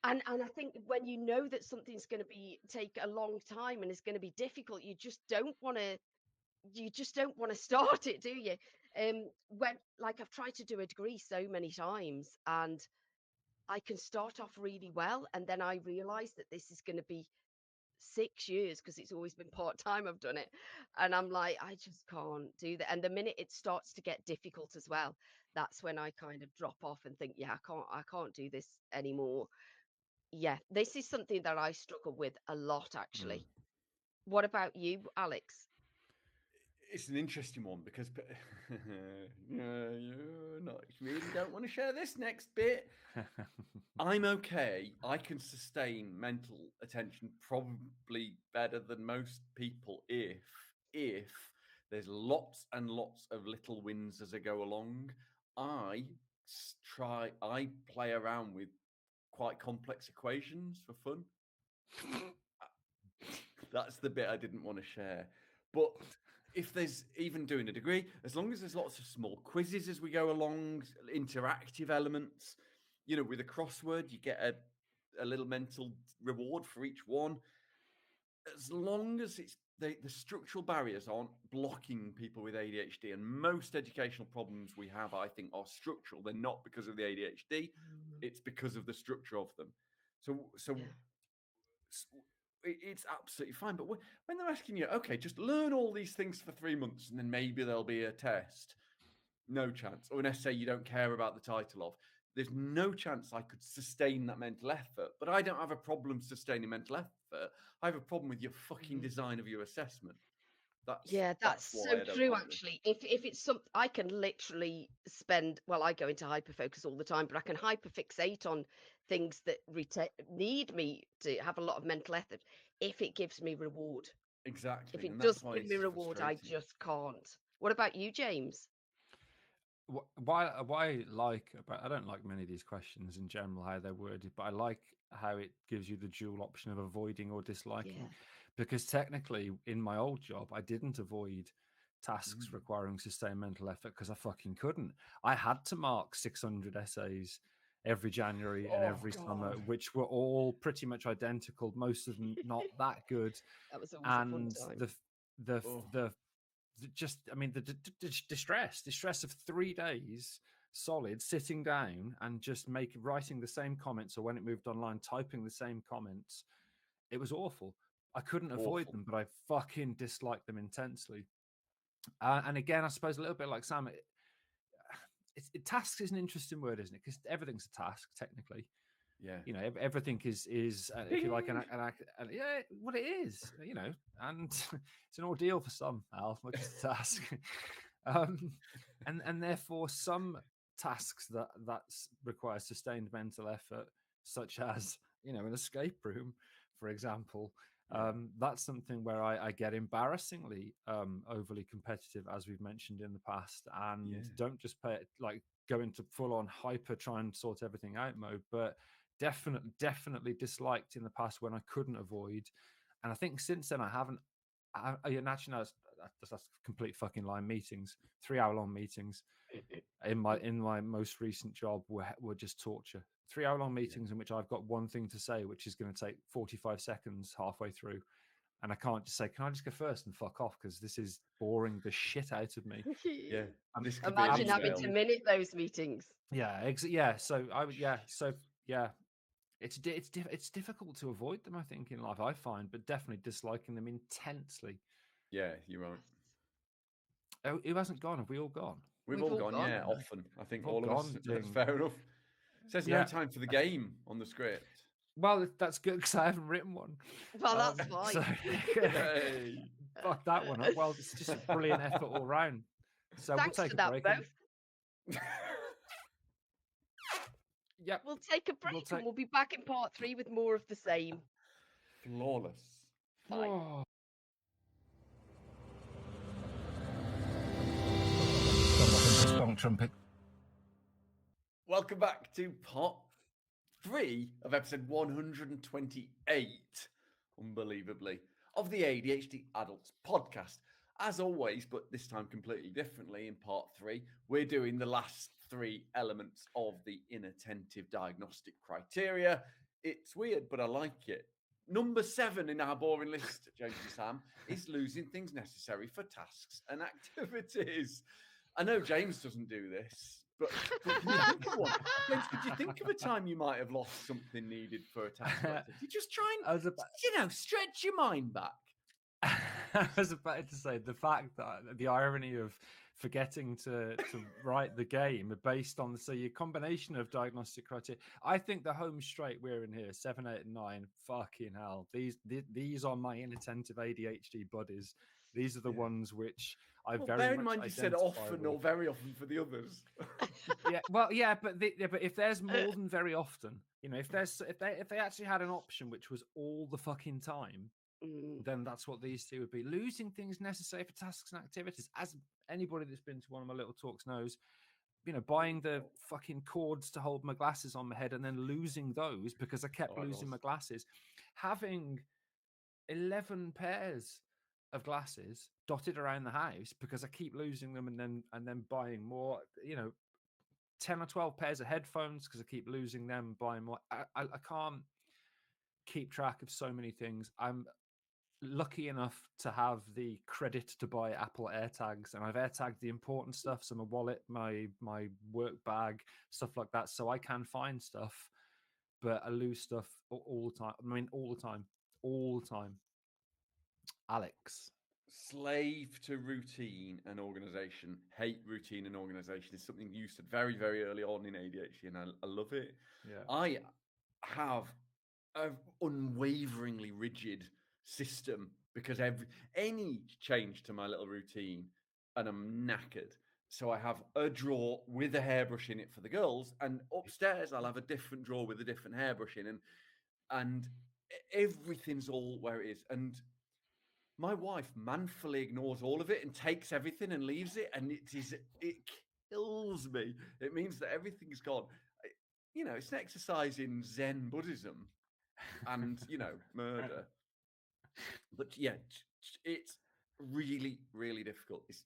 C: and I think when you know that something's going to take a long time and it's going to be difficult, you just don't want to start it, do you? When, like, I've tried to do a degree so many times, and I can start off really well, and then I realize that this is going to be 6 years because it's always been part-time I've done it. And I'm like, I just can't do that. And the minute it starts to get difficult as well, that's when I kind of drop off and think, yeah, I can't do this anymore. Yeah, this is something that I struggle with a lot, actually. What about you, Alex?
B: It's an interesting one because really don't want to share this next bit. I'm okay. I can sustain mental attention probably better than most people if there's lots and lots of little wins as I go along. I play around with quite complex equations for fun. That's the bit I didn't want to share. But if there's even doing a degree, as long as there's lots of small quizzes as we go along, interactive elements, with a crossword, you get a little mental reward for each one. As long as it's the structural barriers aren't blocking people with ADHD, and most educational problems we have, I think, are structural. They're not because of the ADHD; it's because of the structure of them. So it's absolutely fine. But when they're asking you, okay, just learn all these things for 3 months, and then maybe there'll be a test. No chance. Or an essay you don't care about the title of. There's no chance I could sustain that mental effort. But I don't have a problem sustaining mental effort. I have a problem with your fucking design of your assessment.
C: That's
B: why
C: so
B: I don't
C: true,
B: like this.
C: actually. If it's something I can literally spend, well, I go into hyperfocus all the time, but I can hyperfixate on things that need me to have a lot of mental effort if it gives me reward.
B: Exactly.
C: If it
B: And that's
C: doesn't
B: why
C: give me
B: it's
C: reward, I
B: frustrating.
C: just can't. What about you, James?
A: Why I like about I don't like many of these questions in general how they're worded, but I like how it gives you the dual option of avoiding or disliking.
C: Yeah.
A: Because technically, in my old job, I didn't avoid tasks requiring sustained mental effort because I fucking couldn't. I had to mark 600 essays every January and every summer,
B: God.
A: which were all pretty much identical, most of them not that good.
C: That was always a fun
A: And
C: time.
A: the just I mean the distress of 3 days solid sitting down and just writing the same comments, or when it moved online typing the same comments. It was awful. I couldn't avoid
B: Awful.
A: them, but I fucking disliked them intensely. And again, I suppose a little bit like Sam, tasks is an interesting word, isn't it? Because everything's a task technically.
B: Yeah.
A: Everything is if you like yeah, what it is, and it's an ordeal for some, Al, which is a task. And therefore some tasks that require sustained mental effort, such as an escape room, for example. That's something where I get embarrassingly overly competitive, as we've mentioned in the past, and don't just go into full on hyper try and sort everything out mode, but definitely disliked in the past when I couldn't avoid. And I think since then I haven't. Actually, no, that's a complete fucking lie. Meetings, 3-hour long meetings in my most recent job were just torture. 3-hour long meetings in which I've got one thing to say, which is going to take 45 seconds halfway through, and I can't just say, "Can I just go first and fuck off?" Because this is boring the shit out of me.
B: Yeah. This could
C: Imagine
B: be
C: having to minute those meetings.
A: Yeah. So I would. Yeah. It's difficult to avoid them, I think, in life, I find, but definitely disliking them intensely.
B: Yeah, you're right.
A: Oh, who hasn't gone? Have we all gone?
B: We've all gone, yeah, often. I think
A: We've all
B: all of us.
A: gone
B: That's
A: doing-
B: fair enough. It says no time for the game on the script.
A: Well, that's good because I haven't written one.
C: Well, that's fine.
A: So,
B: Hey.
A: fuck that one up. Well, it's just a brilliant effort all round. So
C: Thanks
A: we'll take
C: for
A: a
C: that,
A: break.
C: both.
A: Yep.
C: We'll take a break and we'll be back in part 3 with more of the same.
B: Flawless.
A: Oh. Trumpet.
B: Welcome back to part 3 of episode 128, unbelievably, of the ADHD Adults podcast. As always, but this time completely differently, in part 3, we're doing the last 3 elements of the inattentive diagnostic criteria. It's weird, but I like it. Number 7 in our boring list, James and Sam, is losing things necessary for tasks and activities. I know James doesn't do this, But can you think of one? James, could you think of a time you might have lost something needed for a task? You just try
A: I was about,
B: and, stretch your mind back.
A: I was about to say the fact that the irony of forgetting to write the game based on your combination of diagnostic criteria. I think the home straight we're in here, 7, 8, and 9. Fucking hell, these are my inattentive ADHD buddies. These are the ones which I very
B: bear
A: much
B: in mind you said
A: identify
B: often
A: with.
B: or very often for the others.
A: But if there's more than very often, if they actually had an option which was all the fucking time, then that's what these two would be. Losing things necessary for tasks and activities. As anybody that's been to one of my little talks knows, buying the fucking cords to hold my glasses on my head and then losing those because I kept losing my glasses. Having 11 pairs of glasses dotted around the house because I keep losing them and then buying more, 10 or 12 pairs of headphones because I keep losing them, buying more. I can't keep track of so many things. I'm lucky enough to have the credit to buy Apple AirTags, and I've AirTagged the important stuff, so my wallet, my work bag, stuff like that, so I can find stuff, but I lose stuff all the time. I mean, all the time. Alex.
B: Slave to routine and organization. Hate routine and organization is something you said very, very early on in ADHD, and I love it.
A: Yeah.
B: I have an unwaveringly rigid system because any change to my little routine and I'm knackered. So I have a drawer with a hairbrush in it for the girls, and upstairs I'll have a different drawer with a different hairbrush in, and everything's all where it is. And my wife manfully ignores all of it and takes everything and leaves it, and it kills me. It means that everything's gone. It's an exercise in Zen Buddhism and murder. But yeah, it's really, really difficult. It's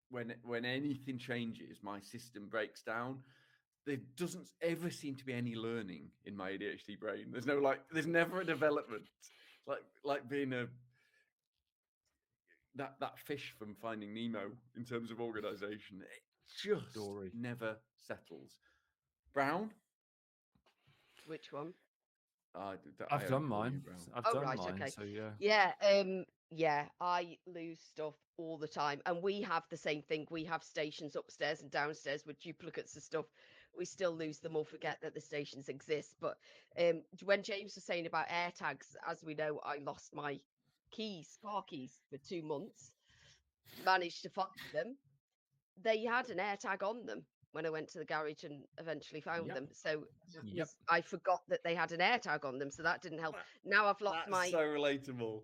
B: when anything changes, my system breaks down. There doesn't ever seem to be any learning in my ADHD brain. There's never a development. Like being that fish from Finding Nemo in terms of organization. It just never settles. Brown?
C: Which one?
A: I've done mine. I've done mine.
C: Okay.
A: So yeah.
C: Yeah, I lose stuff all the time, and we have the same thing. We have stations upstairs and downstairs with duplicates of stuff. We still lose them or forget that the stations exist. But when James was saying about AirTags, as we know, I lost my car keys for 2 months. Managed to find them. They had an AirTag on them when I went to the garage and eventually found them. So I forgot that they had an AirTag on them, so that didn't help. Now I've lost
B: That's so relatable.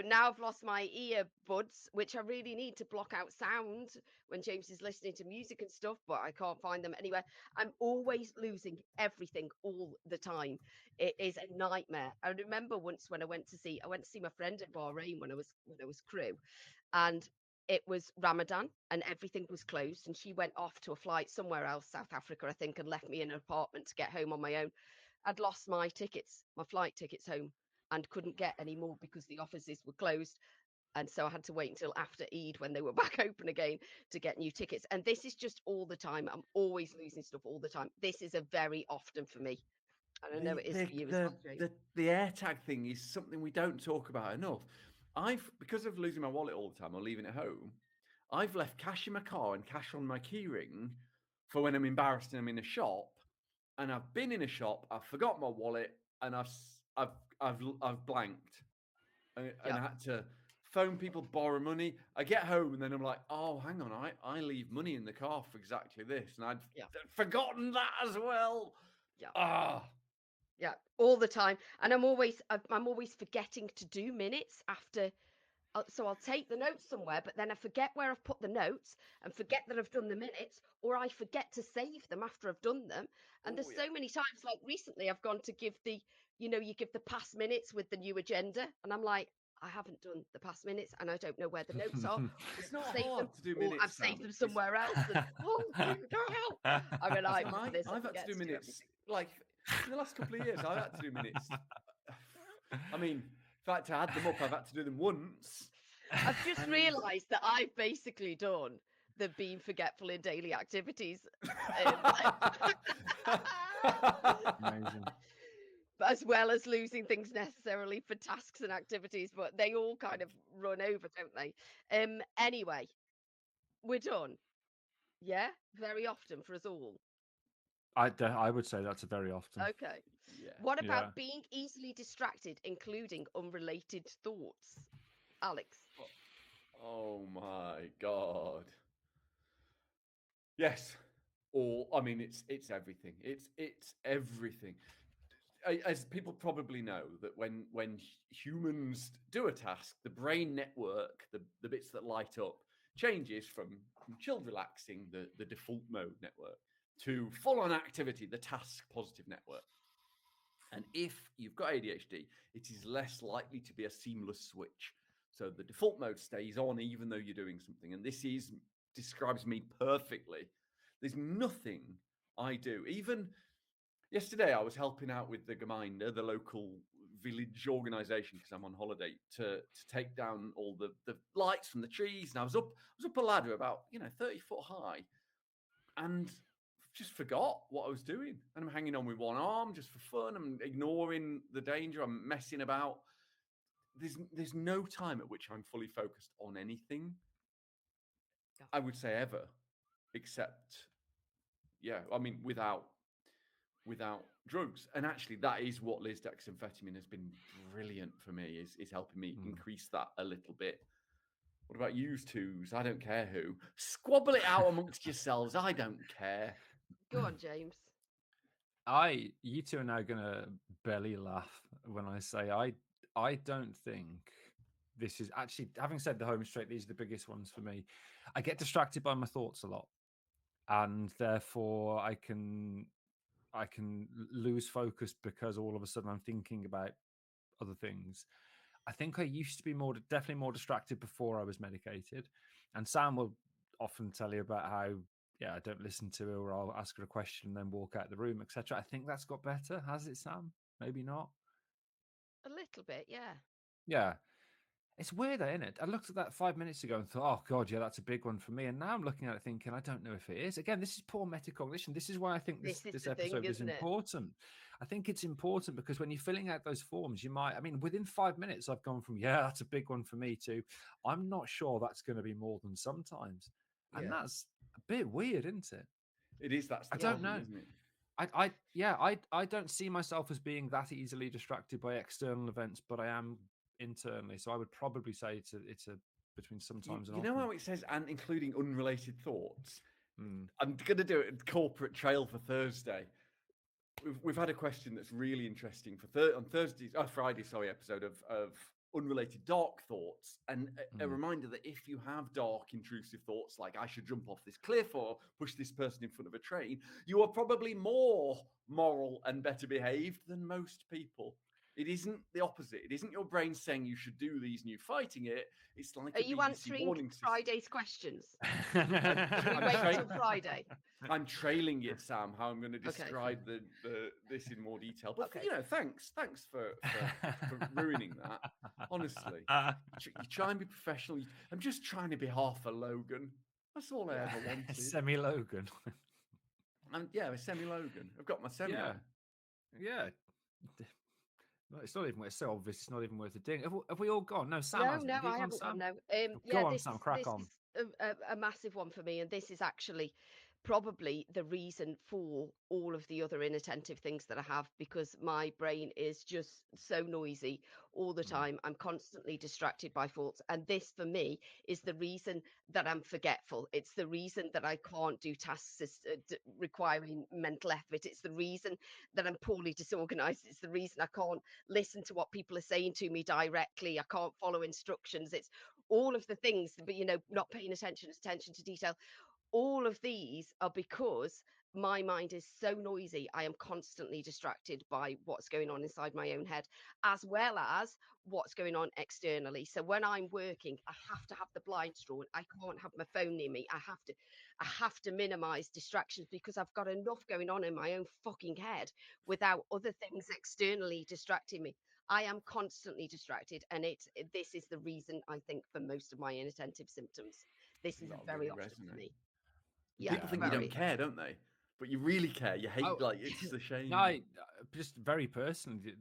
C: Now I've lost my earbuds, which I really need to block out sound when James is listening to music and stuff, but I can't find them anywhere. I'm always losing everything all the time. It is a nightmare. I remember once when I went to see my friend in Bahrain when I was crew, and it was Ramadan and everything was closed, and she went off to a flight somewhere else, South Africa, I think, and left me in an apartment to get home on my own. I'd lost my flight tickets home, and couldn't get any more because the offices were closed. And so I had to wait until after Eid when they were back open again to get new tickets. And this is just all the time. I'm always losing stuff all the time. This is a very often for me. And I know it is for you as well, Jane.
B: The AirTag thing is something we don't talk about enough. Because of losing my wallet all the time or leaving it home, I've left cash in my car and cash on my keyring for when I'm embarrassed and I'm in a shop. And I've been in a shop, I've forgot my wallet, and I've blanked, and I had to phone people, borrow money. I get home and then I'm like, oh, hang on, I leave money in the car for exactly this, and I'd forgotten that as well.
C: Yeah, all the time. And I'm always forgetting to do minutes after. So I'll take the notes somewhere, but then I forget where I've put the notes and forget that I've done the minutes, or I forget to save them after I've done them. And there's so many times, like recently, I've gone to give you give the past minutes with the new agenda, and I'm like, I haven't done the past minutes, and I don't know where the notes are.
B: It's not hard to do minutes.
C: I've saved them somewhere else. And, I mean, I've
B: had to do minutes like in the last couple of years. I've had to do minutes. I mean, in fact, to add them up, I've had to do them once.
C: I've just realised that I've basically done than being forgetful in daily activities.
A: Amazing.
C: But as well as losing things necessarily for tasks and activities, but they all kind of run over, don't they? Anyway, we're done. Yeah, very often for us all.
A: I would say that's a very often.
C: Okay.
B: Yeah.
C: What about
A: Yeah.
C: being easily distracted, including unrelated thoughts? Alex.
B: Oh my God. Yes. Or I mean, it's everything. It's everything. As people probably know, that when humans do a task, the brain network, the bits that light up, changes from chilled relaxing, the default mode network, to full on activity, the task positive network. And if you've got ADHD, it is less likely to be a seamless switch. So the default mode stays on even though you're doing something. And this describes me perfectly. There's nothing I do. Even yesterday, I was helping out with the Gemeinde, the local village organisation, because I'm on holiday, to take down all the lights from the trees. And I was up a ladder about 30 foot high, and just forgot what I was doing. And I'm hanging on with one arm just for fun. I'm ignoring the danger. I'm messing about. There's no time at which I'm fully focused on anything.
C: Yeah.
B: I would say ever, except I mean without drugs. And actually, that is what lisdexamphetamine has been brilliant for me. Is helping me increase that a little bit. What about yous twos? I don't care who. Squabble it out amongst yourselves. I don't care.
C: Go on, James.
A: You two are now gonna belly laugh when I say I don't think this is actually, having said the home straight, these are the biggest ones for me. I get distracted by my thoughts a lot, and therefore I can lose focus because all of a sudden I'm thinking about other things. I think I used to be definitely more distracted before I was medicated, and Sam will often tell you about how I don't listen to her, or I'll ask her a question and then walk out the room, etc. I think that's got better, has it, Sam? Maybe not.
C: A little bit, yeah.
A: Yeah. It's weird, though, isn't it? I looked at that 5 minutes ago and thought, oh, God, yeah, that's a big one for me. And now I'm looking at it thinking, I don't know if it is. Again, this is poor metacognition. This is why I think
C: This is
A: this
C: the thing,
A: episode is
C: isn't it?
A: important. I think it's important because when you're filling out those forms, within 5 minutes, I've gone from, that's a big one for me, to I'm not sure that's going to be more than sometimes. And
B: Yeah.
A: that's a bit weird, isn't it?
B: It is. That's the
A: I don't
B: problem,
A: know.
B: isn't it?
A: I don't see myself as being that easily distracted by external events, but I am internally. So I would probably say it's a between sometimes and
B: You know
A: often.
B: how it says, and including unrelated thoughts?
A: Mm.
B: I'm going to do it corporate trail for Thursday. We've had a question that's really interesting for on Friday, episode of unrelated dark thoughts, and a reminder that if you have dark intrusive thoughts like I should jump off this cliff or push this person in front of a train, you are probably more moral and better behaved than most people. It isn't the opposite. It isn't your brain saying you should do these and you fighting it. It's like
C: Are you answering Friday's questions? Should we wait till Friday?
B: I'm trailing it, Sam. How I'm going to describe this in more detail. But thanks for ruining that. Honestly, you try and be professional. I'm just trying to be half a Logan. That's all I ever wanted.
A: Semi Logan.
B: A semi Logan. I've got my semi.
A: Yeah. Well, it's not even. It's so obvious. It's not even worth a ding. Have we all gone? No, Sam.
C: No, I haven't gone. No. Go
A: on, Sam. Crack on.
C: This is a massive one for me, and this is actually probably the reason for all of the other inattentive things that I have, because my brain is just so noisy all the time. I'm constantly distracted by thoughts, and this for me is the reason that I'm forgetful. It's the reason that I can't do tasks requiring mental effort. It's the reason that I'm poorly disorganized. It's the reason I can't listen to what people are saying to me directly. I can't follow instructions. It's all of the things, but not paying attention to detail. All of these are because my mind is so noisy. I am constantly distracted by what's going on inside my own head, as well as what's going on externally. So when I'm working, I have to have the blinds drawn. I can't have my phone near me. I have to minimize distractions because I've got enough going on in my own fucking head without other things externally distracting me. I am constantly distracted, and this is the reason, I think, for most of my inattentive symptoms. This
B: think
C: is
B: that'll
C: very
B: really
C: often for
B: resonate.
C: me. Yeah,
B: People think you
C: very.
B: don't care, don't they? But you really care. You hate,
A: Oh,
B: like, it's a shame.
A: No, I, just very personally,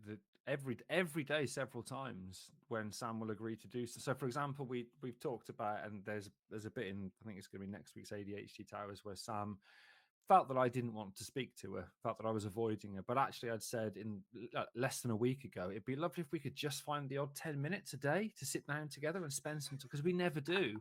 A: every day, several times when Sam will agree to do so. So, for example, we've talked about, and there's a bit in, I think it's going to be next week's ADHD Towers, where Sam felt that I didn't want to speak to her, felt that I was avoiding her. But actually, I'd said in less than a week ago, it'd be lovely if we could just find the odd 10 minutes a day to sit down together and spend some time, because we never do.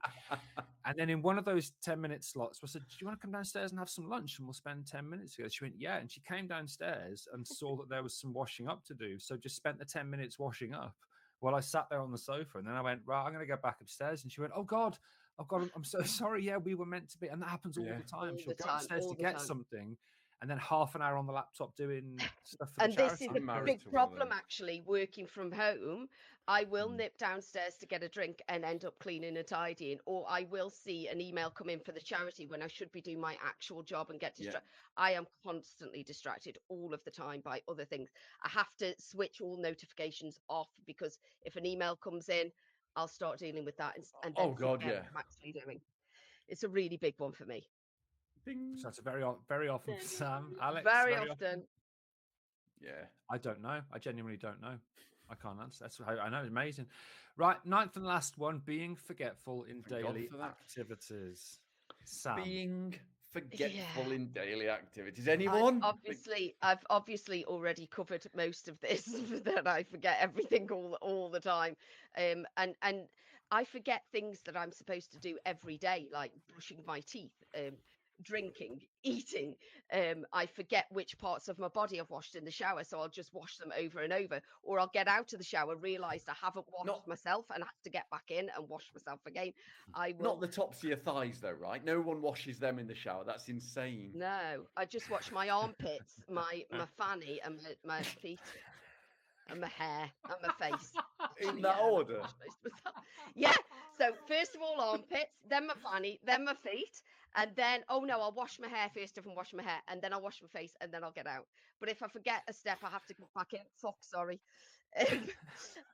A: And then in one of those 10-minute slots, I said, do you want to come downstairs and have some lunch and we'll spend 10 minutes together? She went, yeah. And she came downstairs and saw that there was some washing up to do. So just spent the 10 minutes washing up while I sat there on the sofa. And then I went, right, I'm going to go back upstairs. And she went, oh God, I'm so sorry. Yeah, we were meant to be. And that happens all the time. She'll go upstairs to get something and then half an hour on the laptop doing stuff for the charity.
C: And this is a big problem, actually, working from home. I will nip downstairs to get a drink and end up cleaning and tidying, or I will see an email come in for the charity when I should be doing my actual job and get distracted. I am constantly distracted all of the time by other things. I have to switch all notifications off, because if an email comes in, I'll start dealing with that and then forget what I'm actually doing. It's a really big one for me.
A: So that's a very often, Sam. Alex,
C: very often.
B: Yeah.
A: I don't know. I genuinely don't know. I can't answer. That's how I know. It's amazing. Right, ninth and last one: being forgetful in daily activities. Sam.
B: Being forgetful in daily activities. Anyone?
C: I've obviously already covered most of this. That I forget everything all the time, and I forget things that I'm supposed to do every day, like brushing my teeth, drinking, eating. I forget which parts of my body I've washed in the shower, so I'll just wash them over and over, or I'll get out of the shower, realize I haven't washed myself and have to get back in and wash myself again. I will
B: not the tops of your thighs though, right? No one washes them in the shower. That's insane.
C: No, I just wash my armpits, my fanny, and my feet, and my hair, and my face.
B: In that order?
C: Yeah. So first of all armpits, then my fanny, then my feet, and then I'll wash my hair first and wash my hair, and then I'll wash my face, and then I'll get out. But if I forget a step, I have to go back in. Sorry.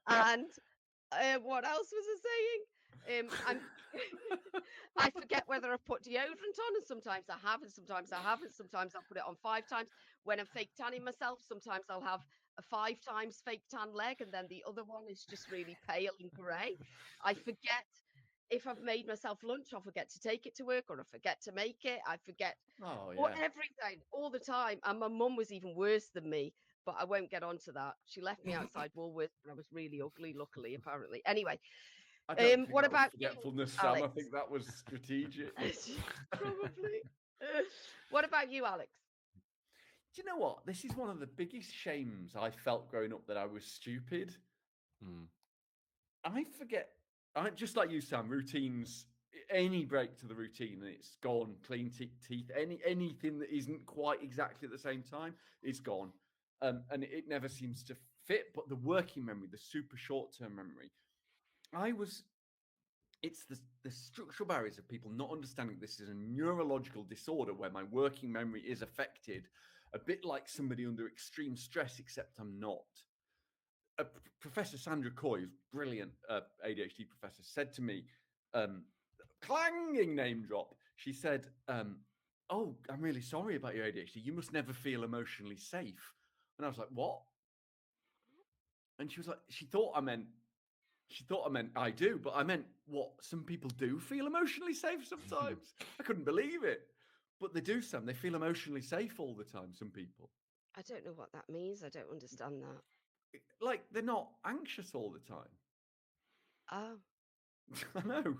C: And what else was I saying? I forget whether I've put deodorant on, and sometimes I have, and sometimes I haven't. Sometimes I'll put it on 5 times. When I'm fake tanning myself, sometimes I'll have a 5 times fake tan leg, and then the other one is just really pale and grey. I forget if I've made myself lunch. I forget to take it to work, or I forget to make it. I forget everything all the time. And my mum was even worse than me, but I won't get onto that. She left me outside Woolworths when I was really ugly, luckily, apparently. Anyway. What about
B: forgetfulness, Sam? Alex? I think that was strategic.
C: Probably. What about you, Alex?
B: Do you know what? This is one of the biggest shames I felt growing up, that I was stupid. I forget. Just like you, Sam. Routines. Any break to the routine, and it's gone. Clean teeth. Anything that isn't quite exactly at the same time is gone, and it never seems to fit. But the working memory, the super short-term memory. It's the structural barriers of people not understanding this is a neurological disorder where my working memory is affected, a bit like somebody under extreme stress, except I'm not. Professor Sandra Coy, brilliant ADHD professor, said to me, clanging name drop, she said, oh, I'm really sorry about your ADHD. You must never feel emotionally safe. And I was like, what? And she was like, she thought I meant I do, but I meant what? Some people do feel emotionally safe sometimes. I couldn't believe it. But they do, Sam. They feel emotionally safe all the time, some people.
C: I don't know what that means. I don't understand that.
B: Like, they're not anxious all the time.
C: Oh.
B: I know.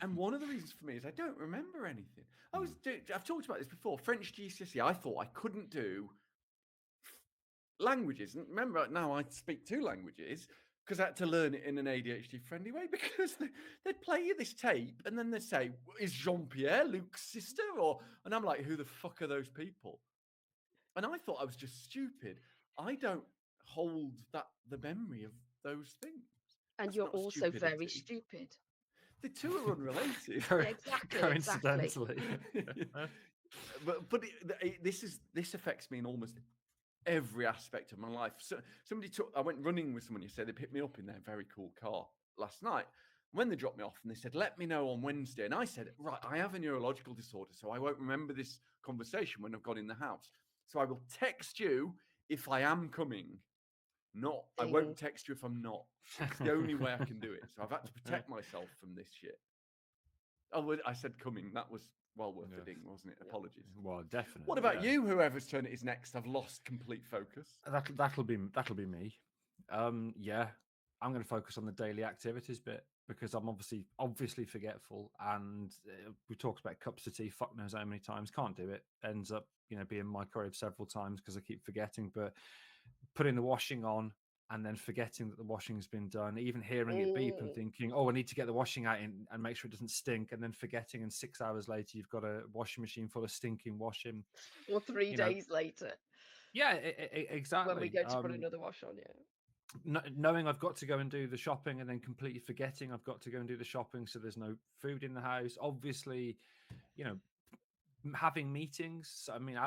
B: And one of the reasons for me is I don't remember anything. I've talked about this before. French GCSE, I thought I couldn't do languages. And remember, now I speak 2 languages, because I had to learn it in an ADHD-friendly way, because they'd play you this tape, and then they'd say, is Jean-Pierre Luke's sister? And I'm like, who the fuck are those people? And I thought I was just stupid. I don't hold the memory of those things.
C: And that's you're also very stupid.
B: The 2 are unrelated.
C: Exactly.
A: Coincidentally.
B: But this affects me in almost every aspect of my life. So I went running with someone yesterday. They picked me up in their very cool car last night. When they dropped me off and they said, let me know on Wednesday. And I said, right, I have a neurological disorder, so I won't remember this conversation when I've got in the house. So I will text you if I am coming. I won't text you if I'm not. It's the only way I can do it. So I've had to protect myself from this shit. Oh, I said coming. That was well worth the ding, wasn't it? Apologies.
A: Well, definitely.
B: What about you? Whoever's turn it is next. I've lost complete focus.
A: That'll be me. Yeah, I'm going to focus on the daily activities bit because I'm obviously forgetful, and we talked about cups of tea. Fuck knows how many times. Can't do it. Ends up being in microwave several times because I keep forgetting. But putting the washing on and then forgetting that the washing's been done, even hearing it beep and thinking, oh, I need to get the washing out and make sure it doesn't stink, and then forgetting, and 6 hours later you've got a washing machine full of stinking washing.
C: Or 3 days later.
A: Yeah, exactly.
C: When we go to put another wash on,
A: knowing I've got to go and do the shopping and then completely forgetting I've got to go and do the shopping, so there's no food in the house. Obviously, having meetings. I mean,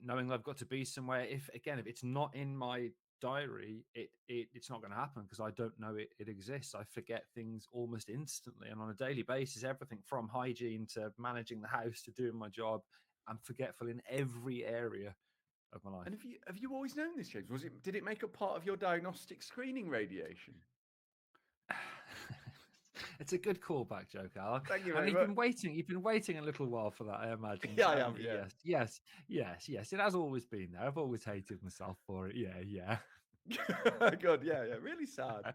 A: knowing I've got to be somewhere. If it's not in my diary, it's not going to happen because I don't know it exists. I forget things almost instantly, and on a daily basis, everything from hygiene to managing the house to doing my job, I'm forgetful in every area of my life.
B: And have you always known this, James? Did it make a part of your diagnostic screening radiation?
A: It's a good callback joke, Al.
B: Thank you
A: and
B: very much.
A: You've been waiting a little while for that, I imagine.
B: Yeah, I am. Yeah.
A: Yes. It has always been there. I've always hated myself for it. Yeah.
B: Good. Yeah. Really sad.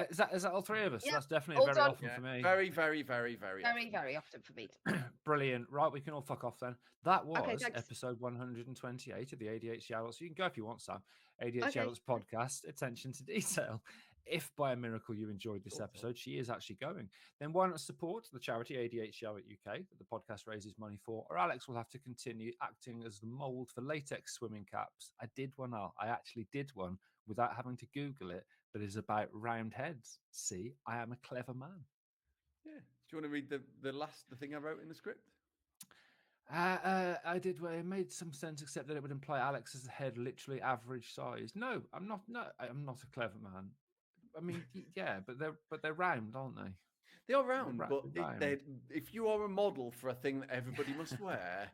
A: Is that all three of us?
C: Yeah,
A: That's definitely very often for me.
B: Very, very, very, very often.
C: Very often for me.
A: Brilliant. Right, we can all fuck off then. That was
C: thanks.
A: episode 128 of the ADHD Adults. You can go if you want, Sam. ADHD Adults podcast, attention to detail. If by a miracle you enjoyed this episode, she is actually going, then why not support the charity ADHD UK that the podcast raises money for, or Alex will have to continue acting as the mould for latex swimming caps. I did one, Al. I actually did one without having to Google it, but it's about round heads. See, I am a clever man.
B: Yeah. Do you want to read the thing I wrote in the script?
A: I did. Well, it made some sense, except that it would imply Alex's head literally average size. No, I'm not. No, I'm not a clever man. I mean, yeah, but they're round, aren't they?
B: They are round, but if you are a model for a thing that everybody must wear,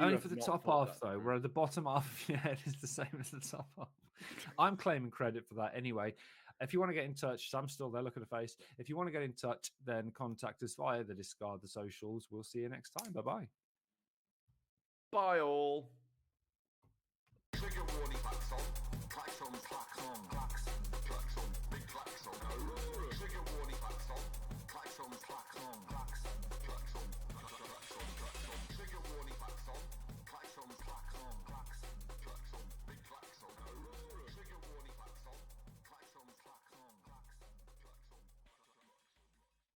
A: only for the top half though, where the bottom half of your head is the same as the top half. I'm claiming credit for that anyway. If you want to get in touch, Sam's still there. Look at the face. If you want to get in touch, then contact us via the Discard the Socials. We'll see you next time. Bye-bye.
B: Bye all.
D: Trigger warning, klaxon, klaxon, klaxon.